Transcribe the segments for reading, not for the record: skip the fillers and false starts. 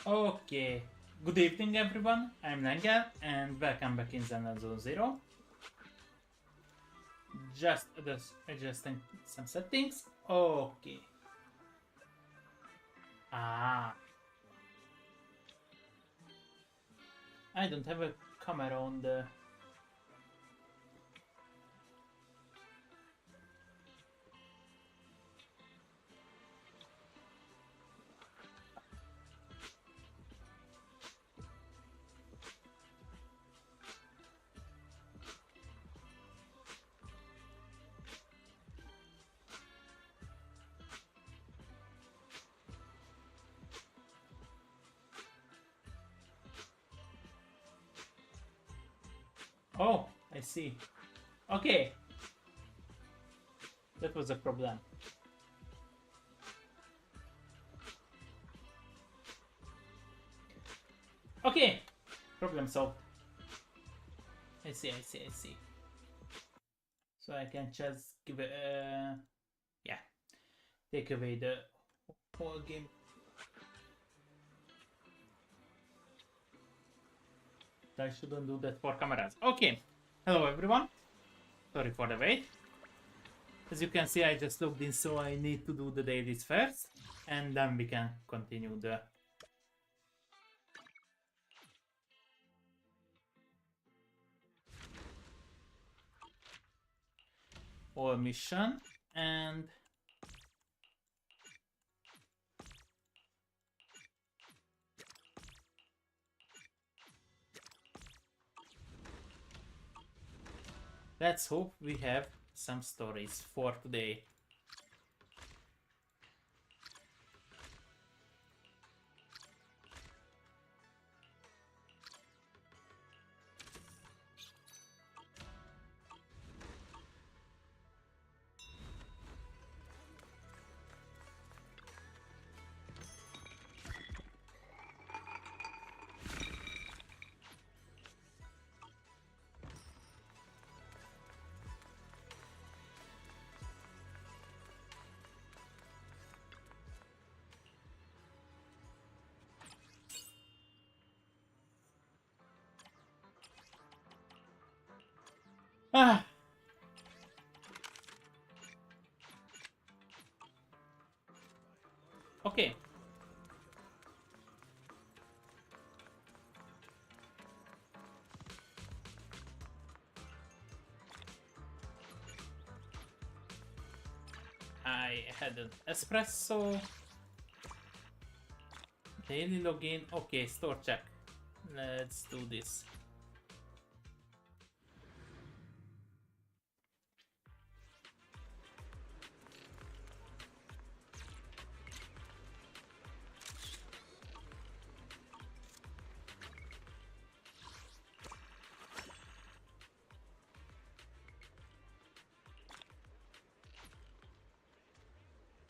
Okay, good evening everyone, I'm Lengel and welcome back in ZZZ Zero. Just adjusting some settings. Okay. Ah, I don't have a camera on the... Oh, I see. Okay, that was a problem. Okay, problem solved. I see. So I can just give it yeah, take away the whole game. I shouldn't do that for cameras. Okay, hello everyone. Sorry for the wait. As you can see, I just logged in, so I need to do the dailies first, and then we can continue the whole mission. And let's hope we have some stories for today. Ah, okay. I had an espresso. Daily login. Okay, store check. Let's do this.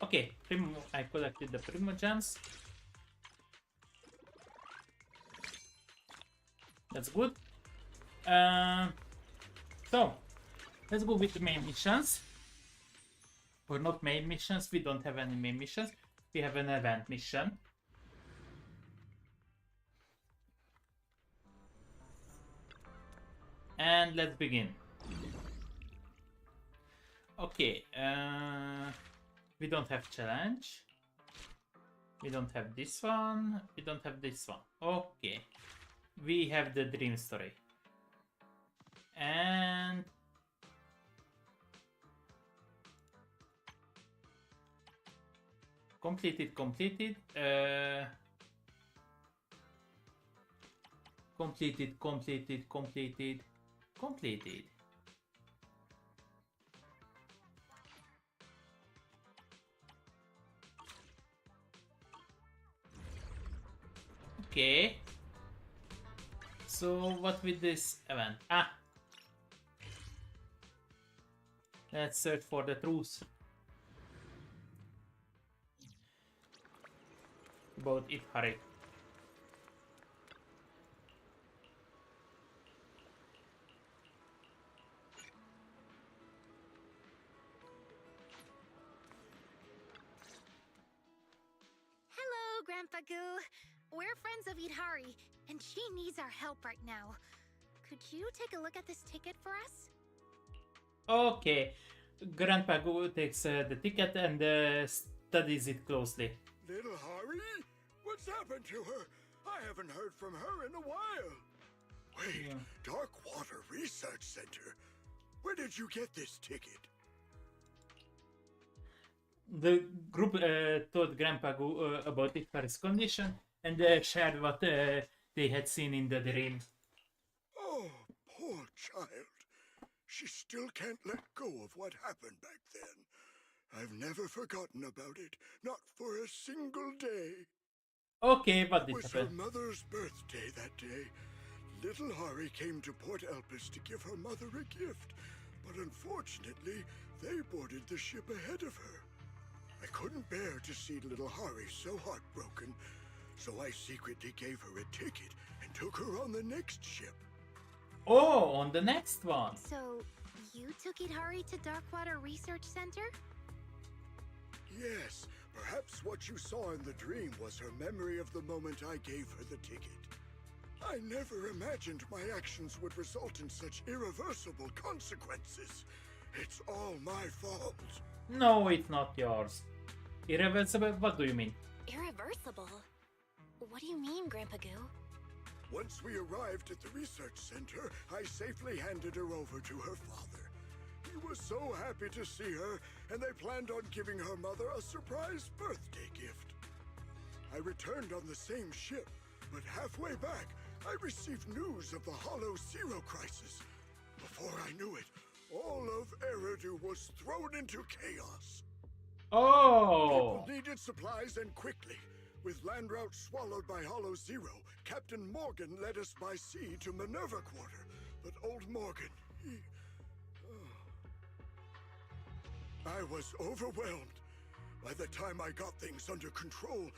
Okay, I collected the Primo gems. That's good. So, let's go with the main missions. Or not main missions, we don't have any main missions. We have an event mission. And let's begin. Okay, we don't have challenge. We don't have this one. We don't have this one. Okay. We have the dream story. And completed. Completed. Okay. So what with this event? Ah. Let's search for the truth about it, Harry. Hello, Grandpa Goo. We're friends of Idhari, and she needs our help right now. Could you take a look at this ticket for us? Okay. Grandpa Goo takes the ticket and studies it closely. Little Hari? What's happened to her? I haven't heard from her in a while. Wait, Yeah. Darkwater Research Center. Where did you get this ticket? The group told Grandpa Goo about Idhari's condition and shared what they had seen in the dream. Oh, poor child. She still can't let go of what happened back then. I've never forgotten about it, not for a single day. Okay, what It did was her happen? mother's birthday that day. Little Hari came to Port Elpis to give her mother a gift, but unfortunately, they boarded the ship ahead of her. I couldn't bear to see little Hari so heartbroken, so I secretly gave her a ticket and took her on the next ship. Oh, on the next one. So, you took Idhari to Darkwater Research Center? Yes, perhaps what you saw in the dream was her memory of the moment I gave her the ticket. I never imagined my actions would result in such irreversible consequences. It's all my fault. No, it's not yours. Irreversible? What do you mean? Irreversible? What do you mean, Grandpa Goo? Once we arrived at the research center, I safely handed her over to her father. He was so happy to see her, and they planned on giving her mother a surprise birthday gift. I returned on the same ship, but halfway back, I received news of the Hollow Zero crisis. Before I knew it, all of Eridu was thrown into chaos. Oh! People needed supplies and quickly. With land route swallowed by Hollow Zero, Captain Morgan led us by sea to Minerva Quarter. But old Morgan, he... I was overwhelmed. By the time I got things under control,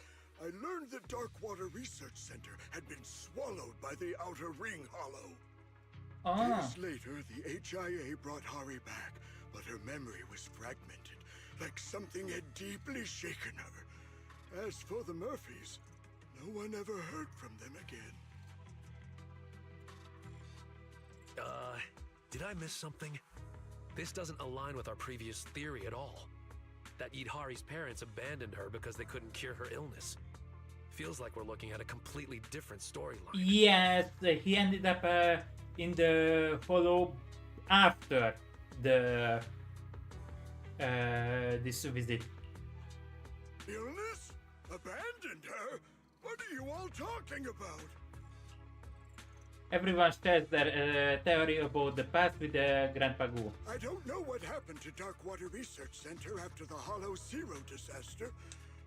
I learned the Darkwater Research Center had been swallowed by the Outer Ring Hollow. Ah. Days later, the HIA brought Hari back, but her memory was fragmented, like something had deeply shaken her. As for the Murphys, no one ever heard from them again. Did I miss something? This doesn't align with our previous theory at all. That Idhari's parents abandoned her because they couldn't cure her illness. Feels like we're looking at a completely different storyline. Yes, he ended up in the Hollow after the this visit. Illness? Abandoned her? What are you all talking about? Everyone shares their theory about the past with Grandpa Goo. I don't know what happened to Darkwater Research Center after the Hollow Zero disaster,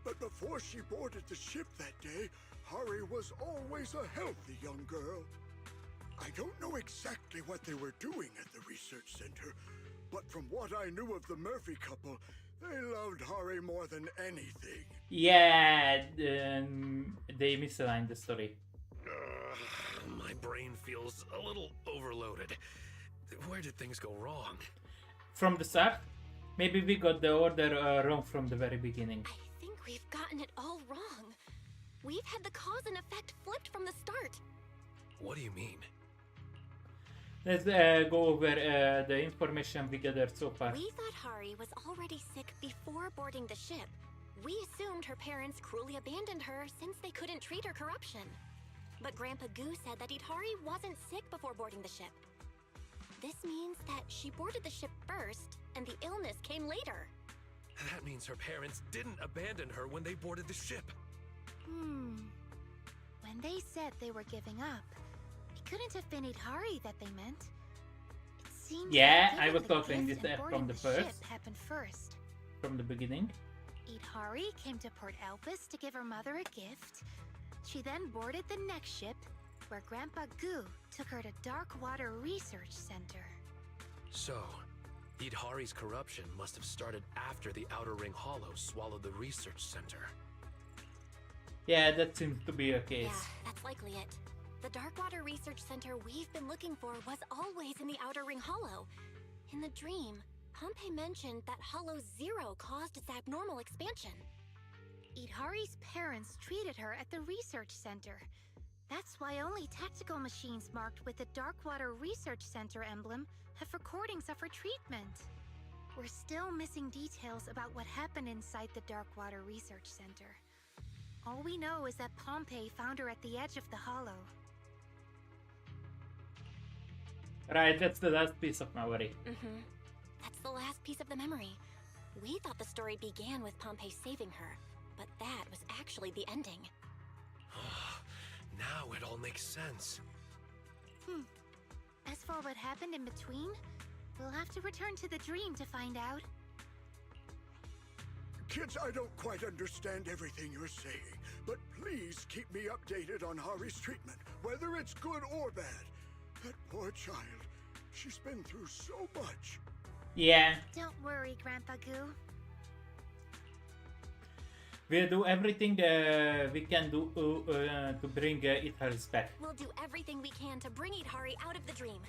but before she boarded the ship that day, Hari was always a healthy young girl. I don't know exactly what they were doing at the research center, but from what I knew of the Murphy couple, they loved Hari more than anything. Yeah, they misaligned the story. My brain feels a little overloaded. Where did things go wrong? From the start, maybe we got the order wrong from the very beginning. I think we've gotten it all wrong. We've had the cause and effect flipped from the start. What do you mean? Let's go over the information we gathered so far. We thought Hari was already sick before boarding the ship. We assumed her parents cruelly abandoned her since they couldn't treat her corruption. But Grandpa Goo said that Idhari wasn't sick before boarding the ship. This means that she boarded the ship first, and the illness came later. That means her parents didn't abandon her when they boarded the ship. When they said they were giving up, it couldn't have been Idhari that they meant. It seems Yeah, that I was giving the talking gift this and from boarding the ship first. happened first. From the beginning. Idhari came to Port Elpis to give her mother a gift. She then boarded the next ship, where Grandpa Goo took her to Darkwater Research Center. So, Idhari's corruption must have started after the Outer Ring Hollow swallowed the research center. Yeah, that seems to be a case. Yeah, that's likely it. The Darkwater Research Center we've been looking for was always in the Outer Ring Hollow. In the dream, Pompey mentioned that Hollow Zero caused its abnormal expansion. Idhari's parents treated her at the research center. That's why only tactical machines marked with the Darkwater Research Center emblem have recordings of her treatment. We're still missing details about what happened inside the Darkwater Research Center. All we know is that Pompey found her at the edge of the hollow. Right, that's the last piece of memory. That's the last piece of the memory. We thought the story began with Pompey saving her, but that was actually the ending. Now it all makes sense. As for what happened in between, we'll have to return to the dream to find out. Kids, I don't quite understand everything you're saying, but please keep me updated on Hari's treatment, whether it's good or bad. That poor child. She's been through so much. Yeah, Don't worry, Grandpa Goo. we'll do everything we can do to bring Idhari's back. We'll do everything we can to bring Idhari out of the dream.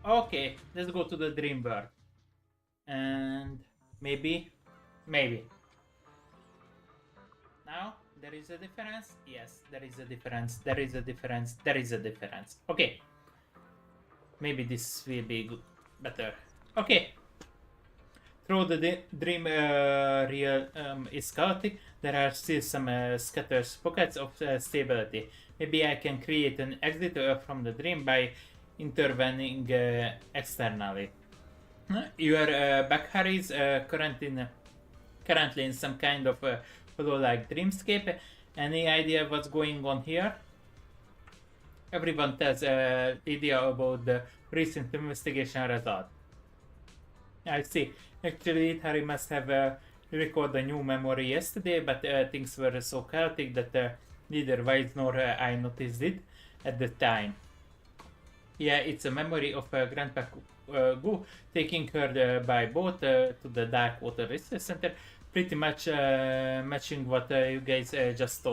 Okay, let's go to the dream world. And maybe. Now, there is a difference? Yes, there is a difference. There is a difference. There is a difference. Okay. Maybe this will be good. Better. Okay. Though the dream real is chaotic, there are still some scattered pockets of stability. Maybe I can create an exit from the dream by intervening externally. Your back Harry is currently in some kind of hollow-like dreamscape. Any idea what's going on here? Everyone tells idea about the recent investigation result. I see. Actually, Harry must have recorded a new memory yesterday, but things were so chaotic that neither Wise nor I noticed it at the time. Yeah, it's a memory of Grandpa Goo taking her by boat to the Darkwater Research Center, pretty much matching what you guys just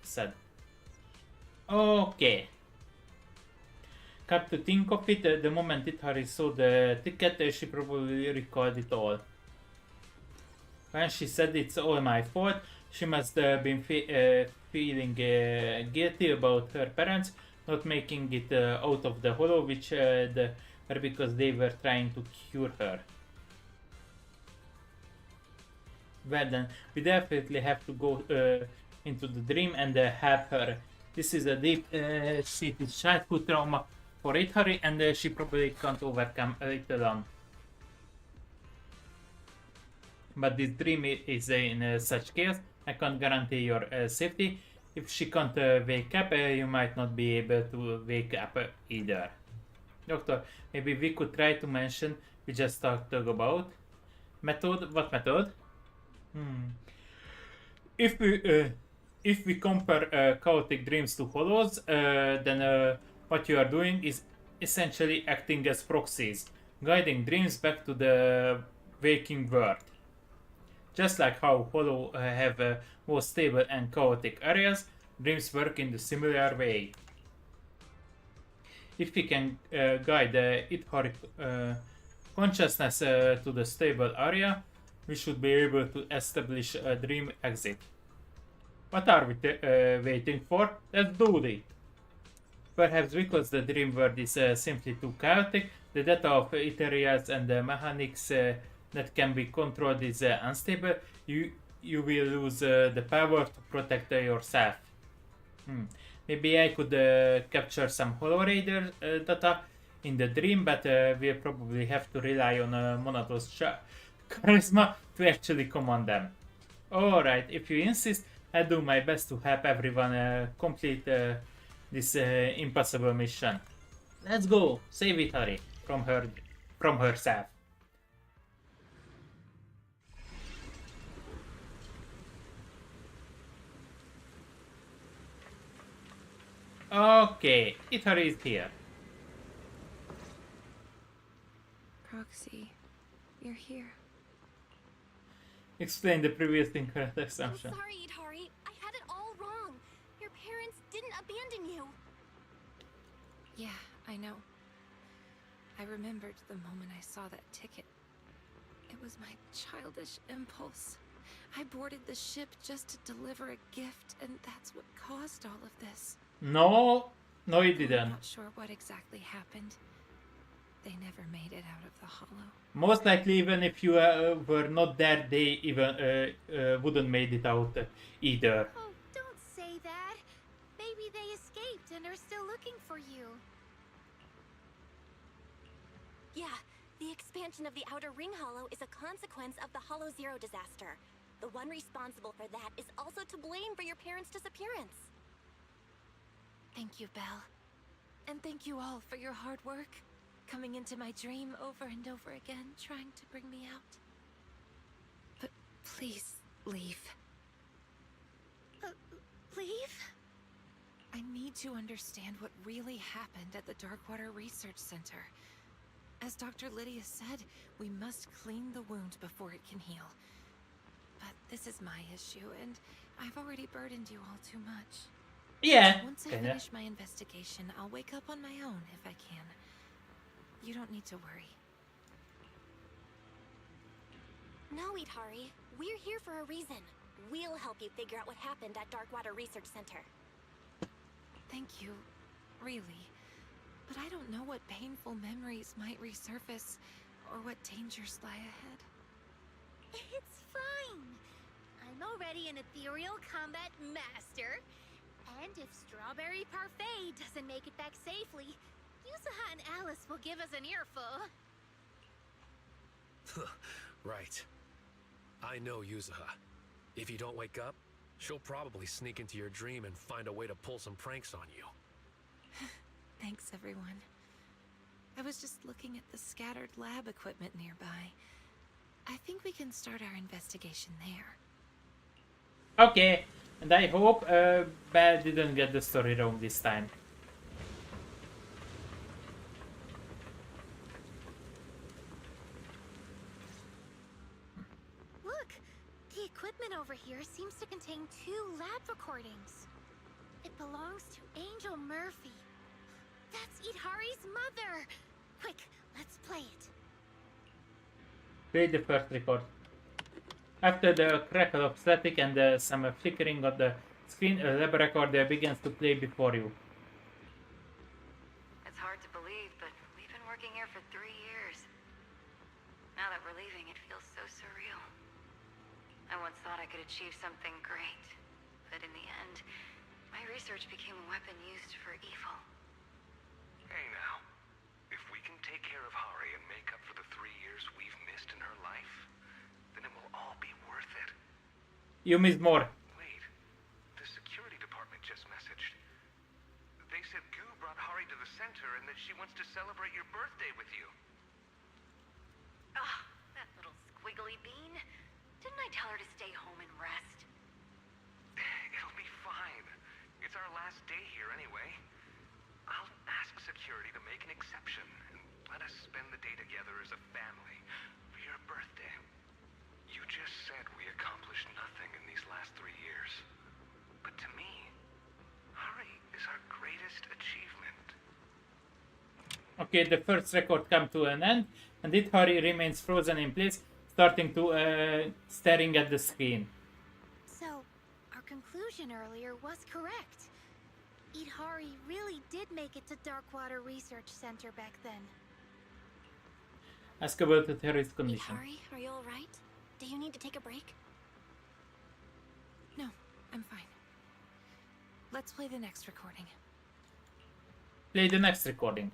said. Okay. Come to think of it, the moment Idhari saw the ticket, she probably recalled it all. When she said it's all my fault, she must have been feeling guilty about her parents not making it out of the hollow, which her because they were trying to cure her. Well then, we definitely have to go into the dream and help her. This is a deep-seated childhood trauma for Idhari, and she probably can't overcome it alone. But this dream is in such chaos, I can't guarantee your safety. If she can't wake up, you might not be able to wake up either. Doctor, maybe we could try to mention we just talked about. Method? What method? If we compare chaotic dreams to hollows, then what you are doing is essentially acting as proxies, guiding dreams back to the waking world. Just like how hollow have more stable and chaotic areas, dreams work in the similar way. If we can guide Idhari consciousness to the stable area, we should be able to establish a dream exit. What are we waiting for? Let's do it! Perhaps because the dream world is simply too chaotic, the data of areas and the mechanics that can be controlled is unstable, you will lose the power to protect yourself. Maybe I could capture some Hollow Raider data in the dream, but we'll probably have to rely on Monado's charisma to actually command them. Alright, if you insist, I'll do my best to help everyone complete this impossible mission. Let's go, save Idhari from herself. Okay, Idhari is here. Proxy, you're here. Explain the previous incorrect assumption. I'm sorry, Idhari. I had it all wrong. Your parents didn't abandon you. Yeah, I know. I remembered the moment I saw that ticket. It was my childish impulse. I boarded the ship just to deliver a gift, and that's what caused all of this. No, no, it I'm didn't. not sure what exactly happened. They never made it out of the hollow. Most likely, even if you were not there, they even wouldn't made it out either. Oh, don't say that. Maybe they escaped and are still looking for you. Yeah, the expansion of the Outer Ring Hollow is a consequence of the Hollow Zero disaster. The one responsible for that is also to blame for your parents' disappearance. Thank you, Belle. And thank you all for your hard work. Coming into my dream over and over again, trying to bring me out. But please, leave. Leave? I need to understand what really happened at the Darkwater Research Center. As Dr. Lydia said, we must clean the wound before it can heal. But this is my issue, and I've already burdened you all too much. Yeah, Once I kinda. finish my investigation, I'll wake up on my own if I can. You don't need to worry. No, Idhari. We're here for a reason. We'll help you figure out what happened at Darkwater Research Center. Thank you, really. But I don't know what painful memories might resurface, or what dangers lie ahead. It's fine. I'm already an ethereal combat master. And if Strawberry Parfait doesn't make it back safely, Yuzuha and Alice will give us an earful. Right. I know Yuzuha. If you don't wake up, she'll probably sneak into your dream and find a way to pull some pranks on you. Thanks, everyone. I was just looking at the scattered lab equipment nearby. I think we can start our investigation there. Okay, and I hope Belle didn't get the story wrong this time. Look, the equipment over here seems to contain 2 lab recordings. It belongs to Angel Murphy. That's Idhari's mother! Quick, let's play it. Play the first record. After the crackle of static and some flickering of the screen, a lab recorder begins to play before you. It's hard to believe, but we've been working here for 3 years. Now that we're leaving, it feels so surreal. I once thought I could achieve something great, but in the end, my research became a weapon used for evil. Hey now, if we can take care of Hari and make up for the 3 years we've missed in her life, then it will all be worth it. You miss more. Wait, the security department just messaged. They said Goo brought Hari to the center and that she wants to celebrate your birthday with you. Ugh, that little squiggly bean. Didn't I tell her to stay home and rest? It'll be fine. It's our last day here anyway. I'll ask security to make an exception and let us spend the day together as a family for your birthday. You just said we accomplished nothing in these last 3 years. But to me, Hari is our greatest achievement. Okay, the first record come to an end, and Idhari remains frozen in place, starting to staring at the screen. So, our conclusion earlier was correct. Idhari really did make it to Darkwater Research Center back then. Ask about the terrorist condition. Idhari, are you alright? Do you need to take a break? No, I'm fine. Let's play the next recording. Play the next recording.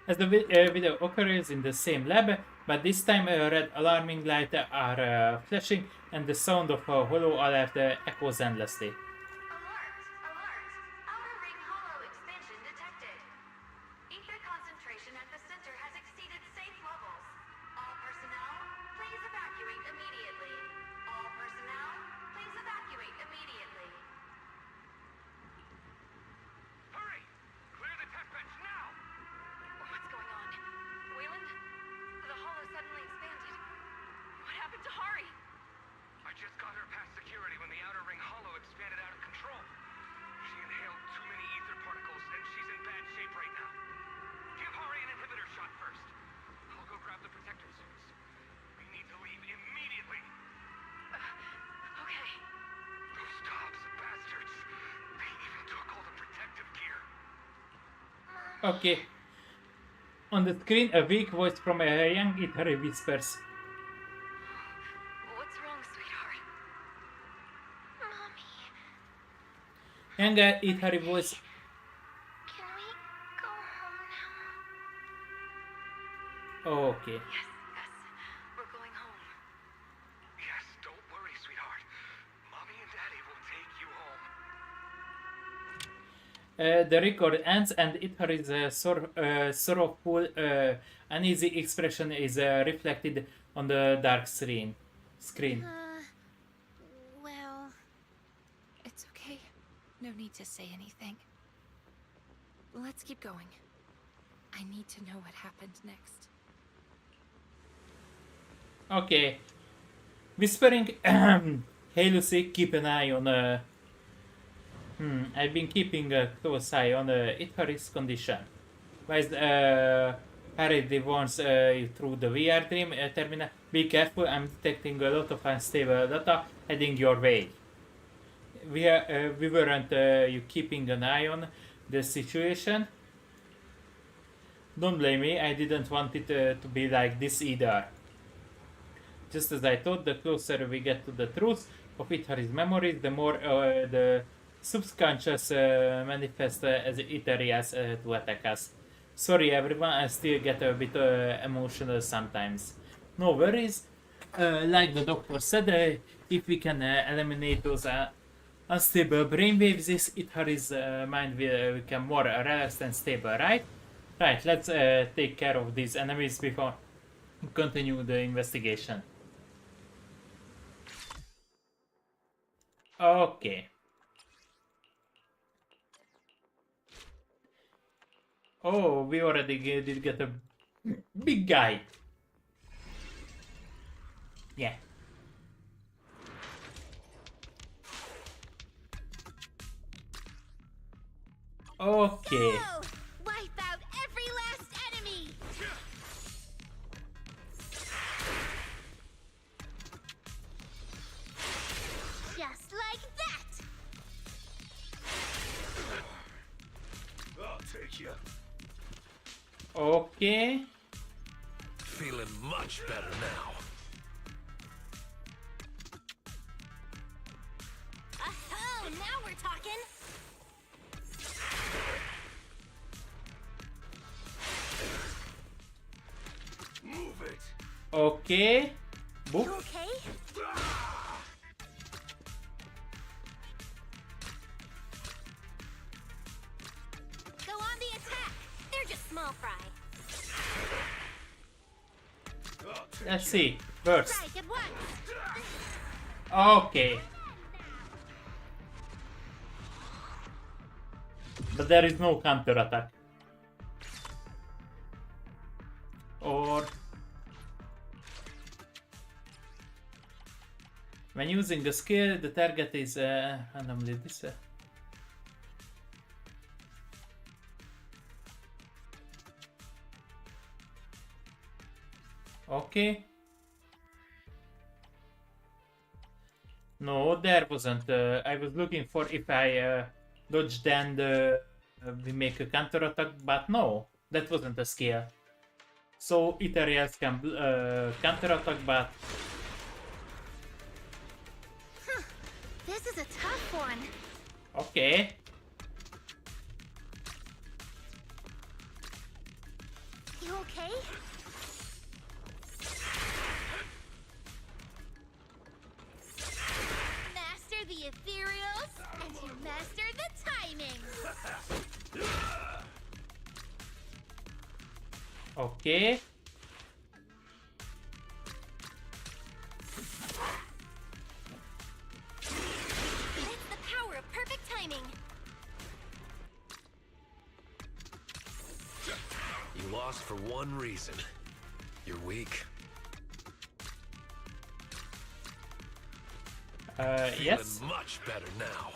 As the video occurs in the same lab, but this time red alarming lights are flashing and the sound of a hollow alert echoes endlessly. Alert! Alert! Outer Ring Hollow expansion detected. Ether concentration at the center has exceeded safe levels. All personnel, please evacuate immediately. All personnel, please evacuate immediately. Hurry! Clear the test bench now! What's going on? Wayland? The hollow suddenly expanded. What happened to Hari? I just got her past security when the Outer Ring Hollow expanded out of control. She inhaled too many ether particles and she's in bad shape right now. Give Hari an inhibitor shot first. I'll go grab the protective suits. We need to leave immediately. Okay. On the screen, a weak voice from a young Itari whispers. What's wrong, sweetheart? Mommy, Young Itari voice. can we go home now? Okay. Yes, we're going home. Yes, don't worry, sweetheart. Mommy and Daddy will take you home. The record ends and Itari's sorrowful, uneasy expression is reflected on the dark screen. Well, It's okay. No need to say anything. Let's keep going. I need to know what happened next. Okay. Whispering, hey Lucy, keep an eye on I've been keeping a close eye on Itari's condition. While Harry warns you through the VR dream terminal, be careful, I'm detecting a lot of unstable data heading your way. We weren't you keeping an eye on the situation? Don't blame me, I didn't want it to be like this either. Just as I thought, the closer we get to the truth of Itari's memories, the more the subconscious manifests as it areas to attack us. Sorry everyone, I still get a bit emotional sometimes. No worries. Like the doctor said, if we can eliminate those unstable brainwaves, Itari's mind will become more relaxed and stable, right? Right, let's take care of these enemies before we continue the investigation. Okay. Oh, we already did get a big guy. Yeah. Okay. go! Wipe out every last enemy! Just like that! I'll take you. Okay. Feeling much better now. Oh, now we're talking. Move it. Okay. Boop. You okay? Go on the attack. They're just small fry. I'll take Let's see. Burst. Strike at once! Okay. But there is no counter attack. Or when using a skill, the target is randomly this. Okay. No, there wasn't. I was looking for if I dodged and we make a counter attack, but no, that wasn't a skill. So Itarians can counter attack, but This is a tough one. okay. You okay? Master the ethereals, and you master the timing. Okay. It's the power of perfect timing. You lost for one reason. You're weak. Yes. Feeling much better now.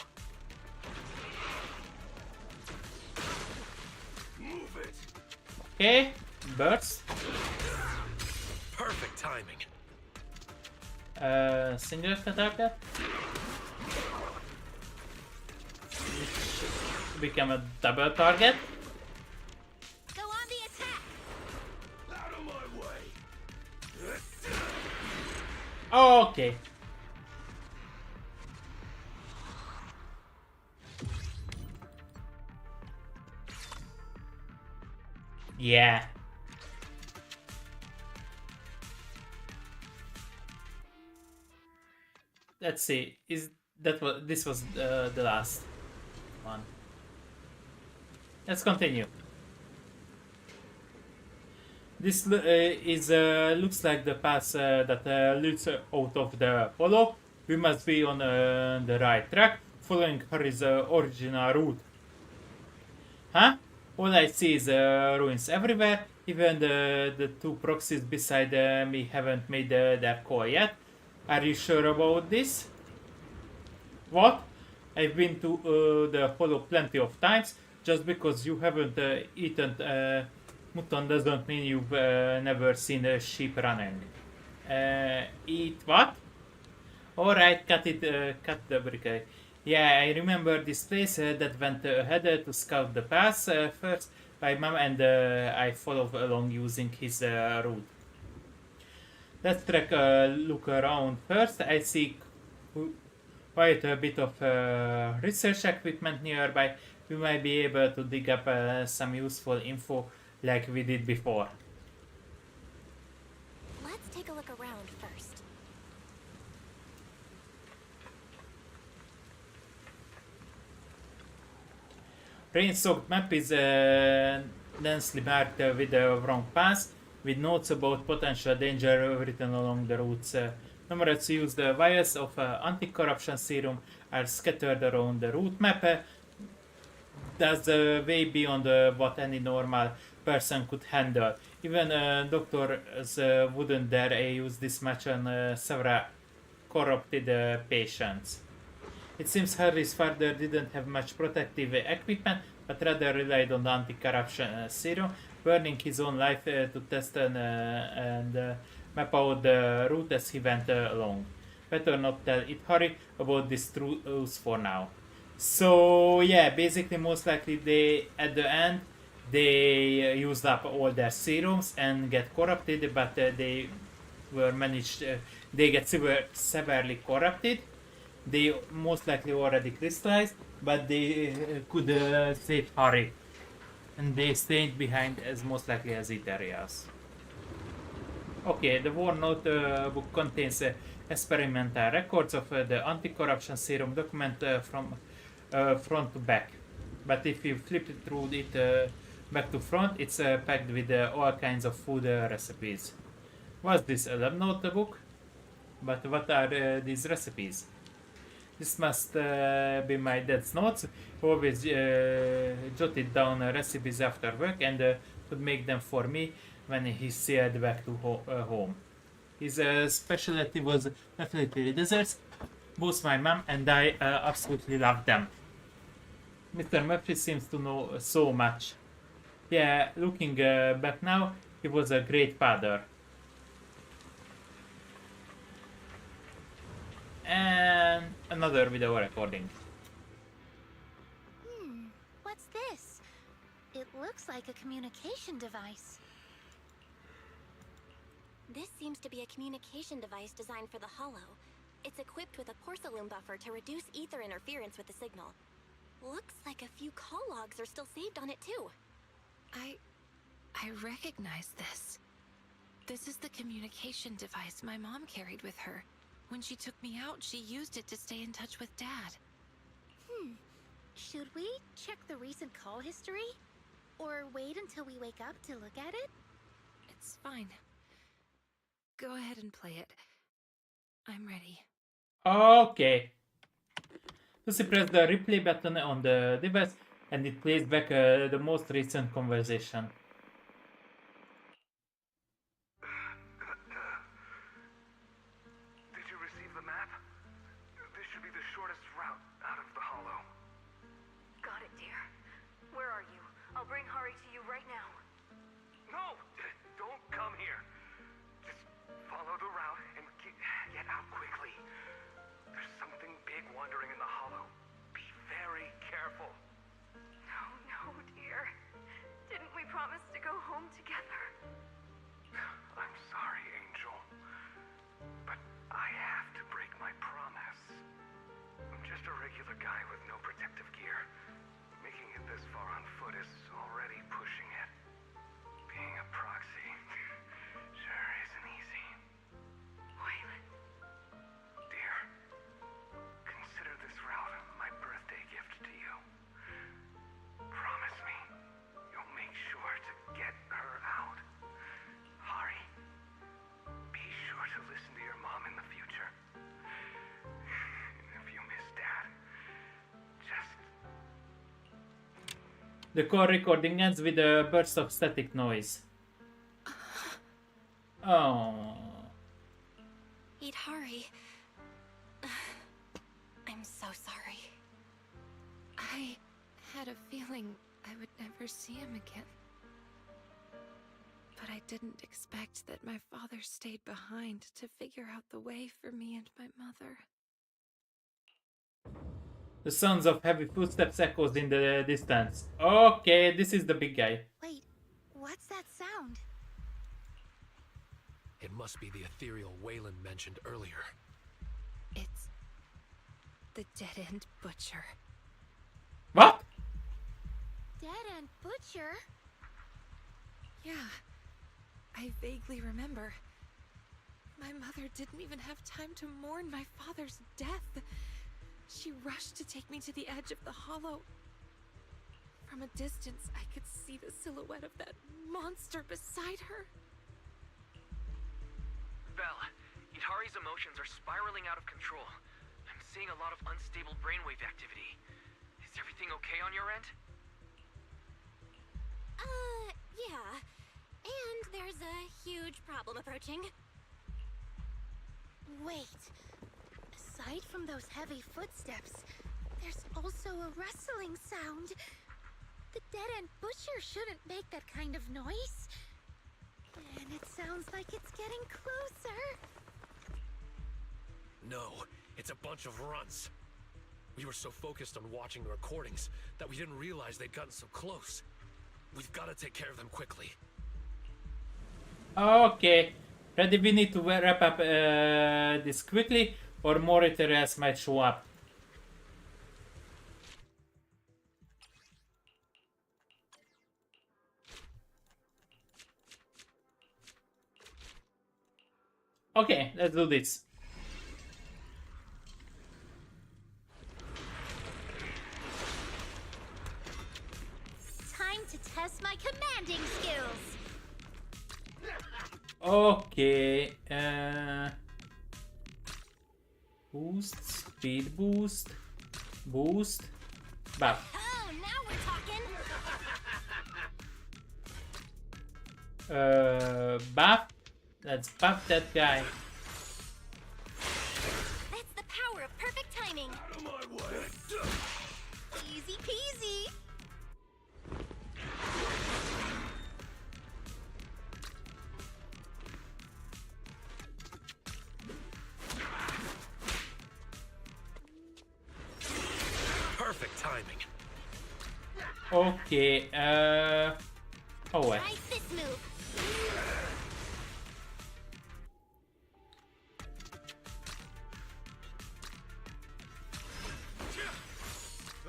Move it. Okay. Burst. Perfect timing. Single target. Become a double target. Okay. Yeah. Let's see. Is that was this was the last one? Let's continue. This is looks like the path that leads out of the hollow. We must be on the right track, following Harry's original route. Huh? All I see is ruins everywhere. Even the two proxies beside me haven't made their call yet. Are you sure about this? What? I've been to the hollow plenty of times. Just because you haven't eaten mutton doesn't mean you've never seen a sheep running. Eat what? Alright, cut the brick. Yeah, I remember this place that went ahead to scout the pass first by Mom, and I followed along using his route. Let's take a look around first. I see quite a bit of research equipment nearby. We might be able to dig up some useful info like we did before. Let's take a look around first. Rain-soaked map is densely marked with the wrong paths, with notes about potential danger written along the routes. Numerous used vials of anti-corruption serum are scattered around the route map. That's way beyond what any normal person could handle. Even doctors wouldn't dare use this much on several corrupted patients. It seems Harry's father didn't have much protective equipment, but rather relied on the anti-corruption serum, burning his own life to test and map out the route as he went along. Better not tell it Harry about this truth for now. So yeah, basically most likely they at the end they used up all their serums and get corrupted, but they were managed. They get severely corrupted. They most likely already crystallized, but they could save Harry, and they stayed behind as most likely as Eterias. Okay, the War Note book contains experimental records of the anti-corruption serum document from front to back. But if you flip it through it back to front, it's packed with all kinds of food recipes. Was this a lab notebook? But what are these recipes? This must be my dad's notes. He always jotted down recipes after work and would make them for me when he sailed back to home. His specialty was definitely desserts. Both my mom and I absolutely loved them. Mr. Murphy seems to know so much. Yeah, looking back now, he was a great father. And another video recording. What's this? It looks like a communication device. This seems to be a communication device designed for the Hollow. It's equipped with a porcelain buffer to reduce ether interference with the signal. Looks like a few call logs are still saved on it too. I recognize this. This is the communication device my mom carried with her. When she took me out, she used it to stay in touch with Dad. Should we check the recent call history? Or wait until we wake up to look at it? It's fine. Go ahead and play it. I'm ready. Okay. Lucy press the replay button on the device and it plays back the most recent conversation. Did you receive the map? This should be the shortest route out of the hollow. Got it, dear. Where are you? I'll bring Hari to you right now. No! Don't come here. Just follow the route and get out quickly. There's something big wandering in the hollow. Be very careful. No, dear. Didn't we promise regular guy with no protective gear. Making it this far on foot is already pushing it. Being a proxy sure isn't easy. Waylon. Dear, consider this route my birthday gift to you. Promise me you'll make sure to get her out. Hari, be sure to listen to your mom in the future. And if you miss Dad, just... The core recording ends with a burst of static noise. Oh. Eat Hari. I'm so sorry. I had a feeling I would never see him again. But I didn't expect that my father stayed behind to figure out the way for me and my mother. The sounds of heavy footsteps echoes in the distance. Okay, this is the big guy. Wait, what's that sound? It must be the ethereal Waylon mentioned earlier. It's the dead-end butcher. What? Dead End Butcher? Yeah, I vaguely remember. My mother didn't even have time to mourn my father's death. She rushed to take me to the edge of the hollow. From a distance, I could see the silhouette of that monster beside her. Belle, Itari's emotions are spiraling out of control. I'm seeing a lot of unstable brainwave activity. Is everything okay on your end? Yeah. And there's a huge problem approaching. Wait. Aside from those heavy footsteps, there's also a rustling sound. The Dead End Butcher shouldn't make that kind of noise. And it sounds like it's getting closer. No, it's a bunch of runts. We were so focused on watching the recordings that we didn't realize they'd gotten so close. We've got to take care of them quickly. Okay. Ready, we need to wrap up this quickly, or more Ethereals might show up. Okay, let's do this. Time to test my commanding skills. Okay. Boost, speed boost, boost, buff. Oh, now we're talking. Buff. Let's buff that guy. That's the power of perfect timing. Out of my way! Easy peasy. Perfect timing. Okay. Oh wait. Try this move.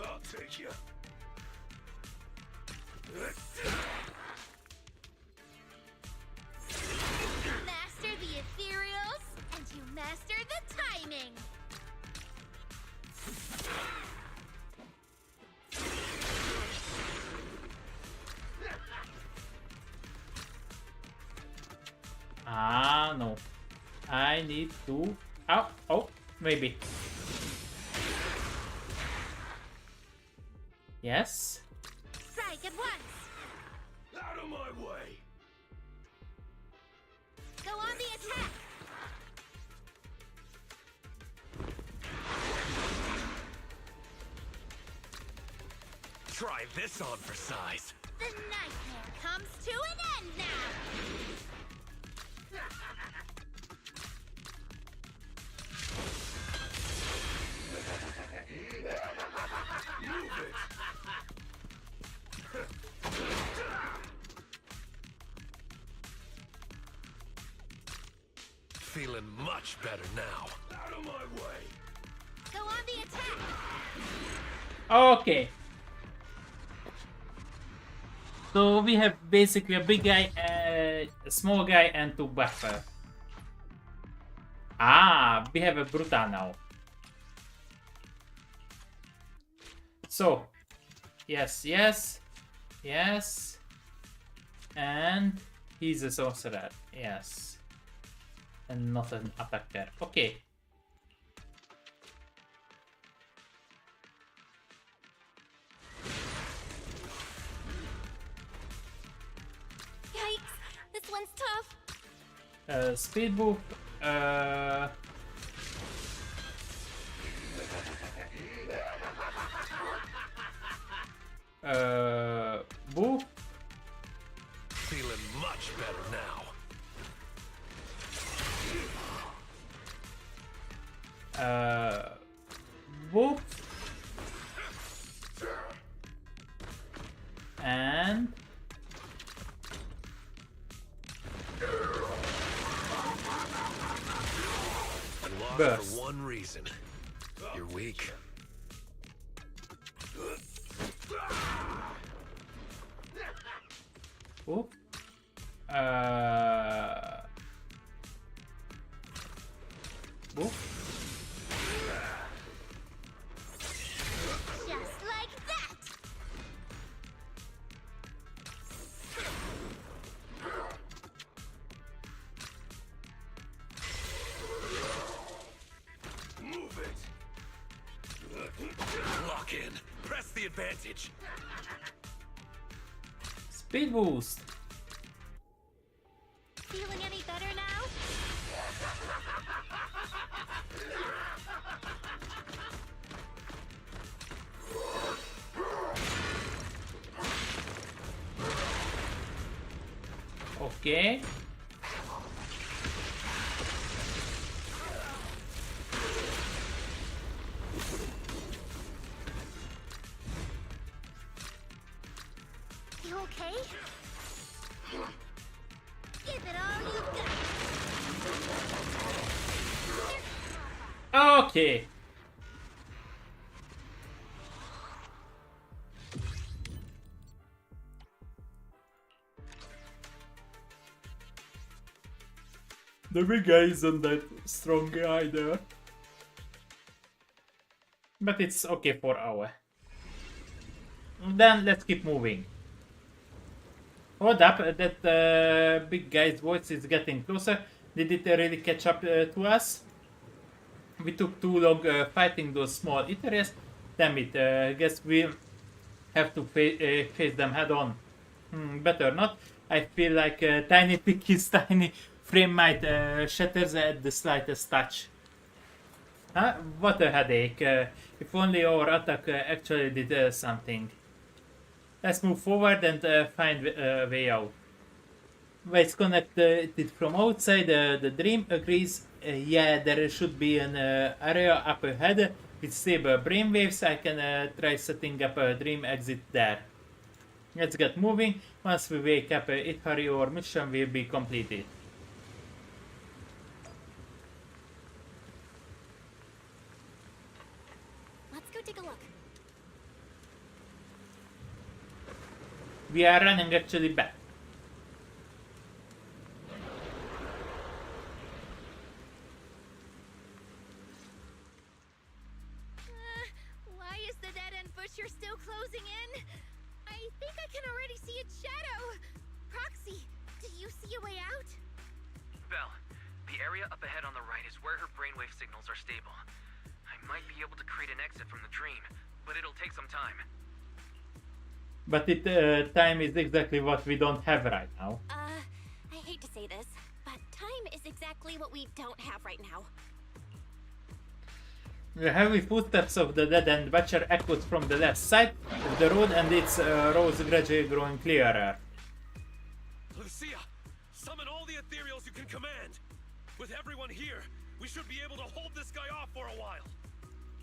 I'll take you. Master the ethereals, and you master the timing. Ah, no. I need to... Oh, maybe. Yes. Strike at once. Out of my way! Go on the attack. Try this on for size. The nightmare comes to an end now. Feeling much better now. Out of my way! Go on the attack. Okay. So we have basically a big guy, a small guy, and two buffer. Ah, we have a Bruta now. So, yes, yes, yes. And he's a sorcerer, yes. And not an attacker. Okay. Yikes! This one's tough. Speed boost. Boost. Feeling much better now. Boost. And You lost Burst. for one reason. You're weak. Oop. Oop. Just like that! Move it. Lock in. Press the advantage. Speed boost. Feeling any better now? Okay. You okay? Give it all you got. Okay. The big guy isn't that strong either. But it's okay for our. Then let's keep moving. Hold up, that big guy's voice is getting closer. Did it really catch up to us? We took too long fighting those small eateries. Damn it, guess we have to face them head on. Better not. I feel like Tiny Piggy's tiny frame might shatters at the slightest touch. Huh? What a headache. If only our attack actually did something. Let's move forward and find a way out. Ways connected from outside. The dream agrees. Yeah, there should be an area up ahead with stable brainwaves. I can try setting up a dream exit there. Let's get moving. Once we wake up Ikari, our mission will be completed. Let's go take a look. We are running actually back. Why is the dead-end butcher still closing in? I think I can already see its shadow. Proxy, do you see a way out? Belle, the area up ahead on the right is where her brainwave signals are stable. I might be able to create an exit from the dream, but it'll take some time. But time is exactly what we don't have right now. I hate to say this, but time is exactly what we don't have right now. The heavy footsteps of the dead-end butcher echoes from the left side of the road, and its roads gradually growing clearer. Lucia, summon all the ethereals you can command. With everyone here, we should be able to hold this guy off for a while.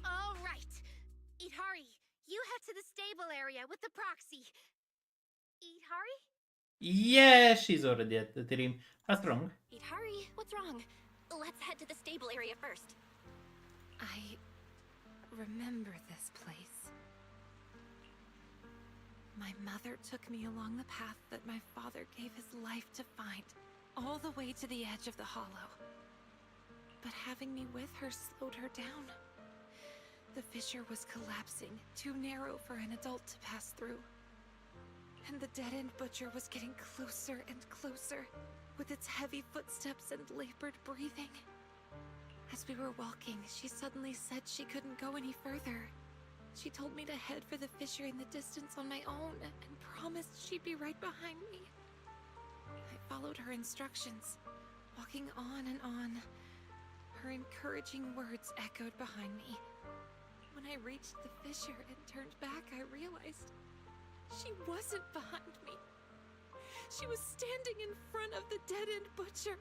All right. Ihari, you head to the stable area with the proxy. Ihari? Yeah, she's already at the dream. What's wrong? Ihari, what's wrong? Let's head to the stable area first. I remember this place. My mother took me along the path that my father gave his life to find, all the way to the edge of the hollow. But having me with her slowed her down. The fissure was collapsing, too narrow for an adult to pass through. And the dead-end butcher was getting closer and closer, with its heavy footsteps and labored breathing. As we were walking, she suddenly said she couldn't go any further. She told me to head for the fissure in the distance on my own, and promised she'd be right behind me. I followed her instructions, walking on and on. Her encouraging words echoed behind me. When I reached the fissure and turned back, I realized she wasn't behind me. She was standing in front of the dead-end butcher,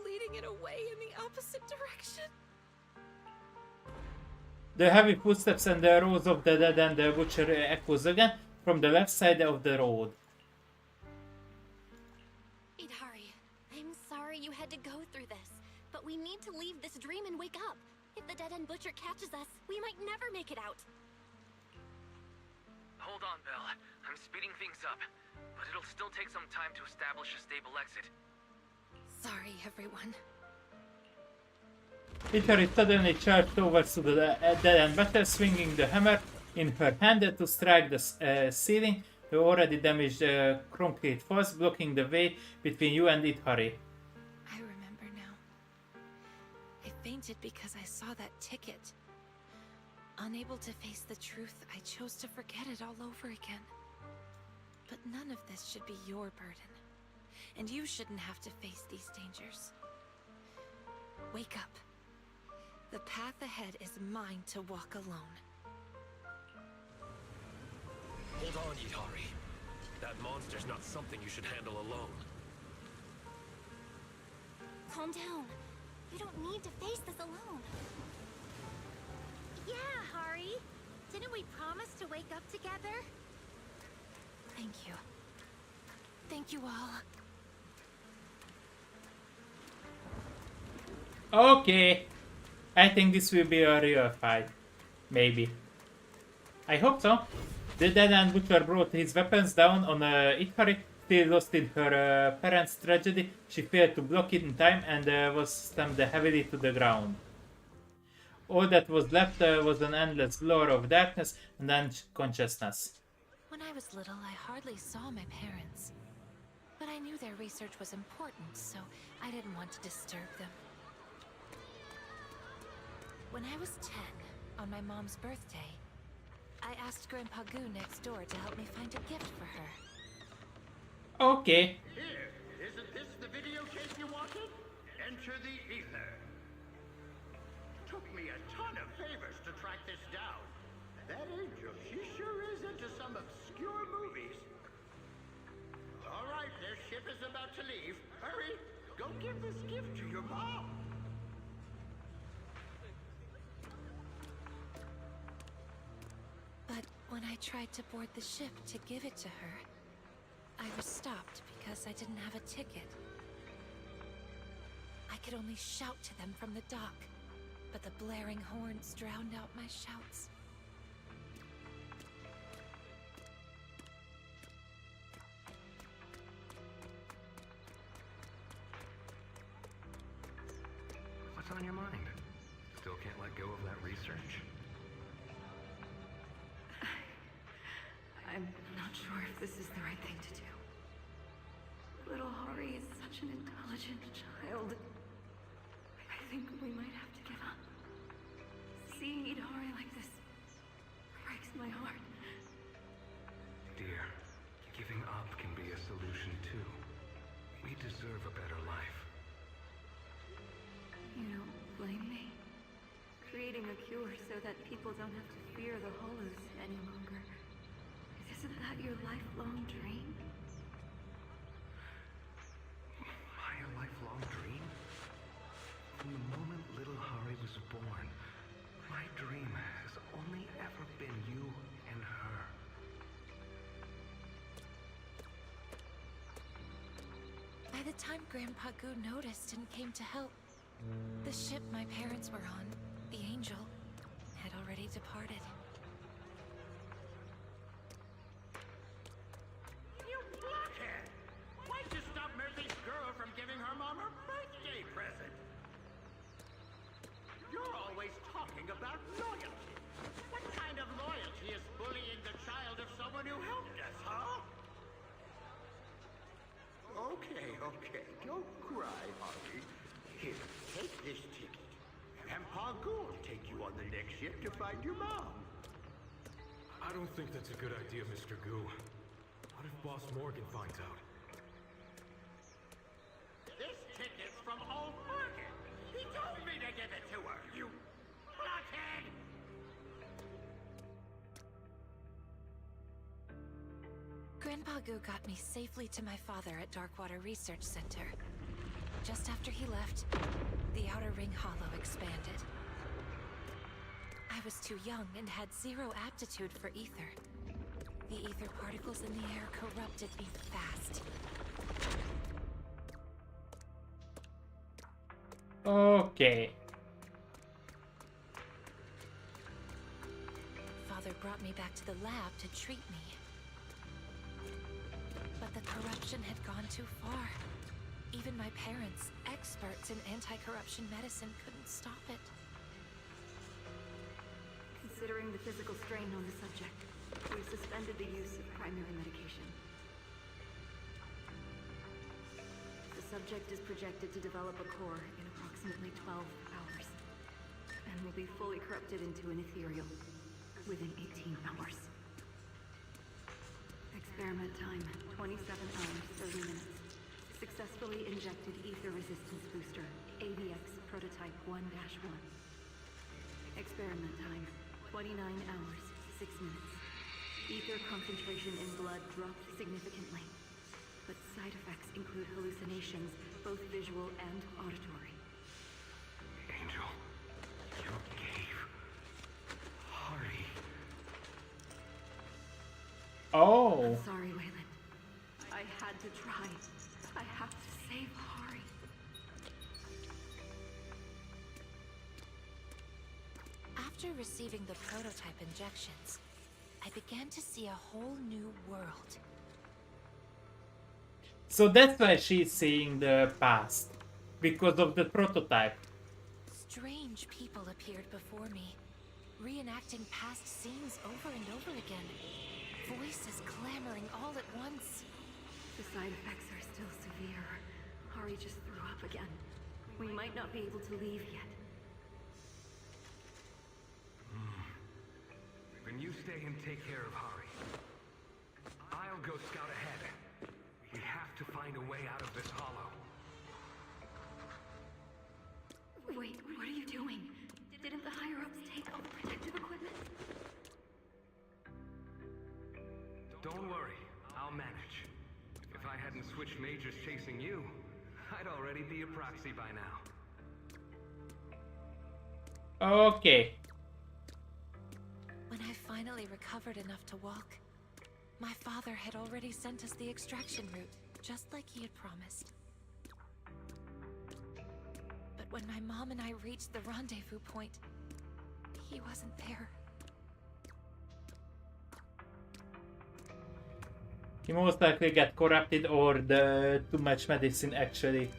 leading it away in the opposite direction. The heavy footsteps and the roars of the dead and the butcher echoes again from the left side of the road. Idhari, I'm sorry you had to go through this, but we need to leave this dream and wake up. If the dead-end butcher catches us, we might never make it out. Hold on, Belle. I'm speeding things up, but it'll still take some time to establish a stable exit. Sorry, everyone. Idhari suddenly charged towards to the dead-end butcher, swinging the hammer in her hand to strike the ceiling. The already damaged concrete falls, blocking the way between you and Idhari. I remember now. I fainted because I saw that ticket. Unable to face the truth, I chose to forget it all over again. But none of this should be your burden. And you shouldn't have to face these dangers. Wake up. The path ahead is mine to walk alone. Hold on, Idhari. That monster's not something you should handle alone. Calm down. You don't need to face this alone. Yeah, Hari. Didn't we promise to wake up together? Thank you. Thank you all. Okay. I think this will be a real fight. Maybe. I hope so. The dead-end butcher brought his weapons down on Idhari. Still lost in her parents' tragedy, she failed to block it in time and was stamped heavily to the ground. All that was left was an endless blur of darkness and unconsciousness. When I was little, I hardly saw my parents. But I knew their research was important, so I didn't want to disturb them. When I was 10, on my mom's birthday, I asked Grandpa Goo next door to help me find a gift for her. Okay. Here, isn't this the video case you wanted? Enter the ether. Took me a ton of favors to track this down. That angel, she sure is into some obscure movies. All right, their ship is about to leave. Hurry, go give this gift to your mom. But when I tried to board the ship to give it to her, I was stopped because I didn't have a ticket. I could only shout to them from the dock, but the blaring horns drowned out my shouts. What's on your mind? Still can't let go of that research? I'm not sure if this is the right thing to do. Little Hari is such an intelligent child. I think we might have to give up. Seeing Idhari like this breaks my heart. Dear, giving up can be a solution too. We deserve a better life. You don't blame me? Creating a cure so that people don't have to fear the hollows any longer. Isn't that your lifelong dream? My lifelong dream? From the moment little Hari was born, my dream has only ever been you and her. By the time Grandpa Goo noticed and came to help, the ship my parents were on, the Angel, had already departed. Ghoul take you on the next ship to find your mom. I don't think that's a good idea, Mr. Goo. What if Boss Morgan finds out? This ticket's from Old Morgan. He told me to give it to her, you blockhead! Grandpa Goo got me safely to my father at Darkwater Research Center. Just after he left, the Outer Ring Hollow expanded. I was too young and had zero aptitude for ether. The ether particles in the air corrupted me fast. Okay. Father brought me back to the lab to treat me. But the corruption had gone too far. Even my parents, experts in anti-corruption medicine, couldn't stop it. Considering the physical strain on the subject, we've suspended the use of primary medication. The subject is projected to develop a core in approximately 12 hours, and will be fully corrupted into an ethereal within 18 hours. Experiment time, 27 hours, 30 minutes. Successfully injected ether resistance booster, AVX prototype 1-1. Experiment time, 29 hours, 6 minutes. Ether concentration in blood dropped significantly, but side effects include hallucinations, both visual and auditory. Angel, you gave Hari. Oh. I'm sorry, Wayland. I had to try. I have to save Hari. After receiving the prototype injections, I began to see a whole new world. So that's why she's seeing the past. Because of the prototype. Strange people appeared before me, reenacting past scenes over and over again. Voices clamoring all at once. The side effects are still severe. Hari just threw up again. We might not be able to leave yet. Then you stay and take care of Hari. I'll go scout ahead. We have to find a way out of this hollow. Wait, what are you doing? Didn't the higher-ups take all the protective equipment? Don't worry, I'll manage. If I hadn't switched majors chasing you, I'd already be a proxy by now. Okay. When I finally recovered enough to walk, my father had already sent us the extraction route, just like he had promised. But when my mom and I reached the rendezvous point, he wasn't there. He most likely got corrupted, or the too much medicine actually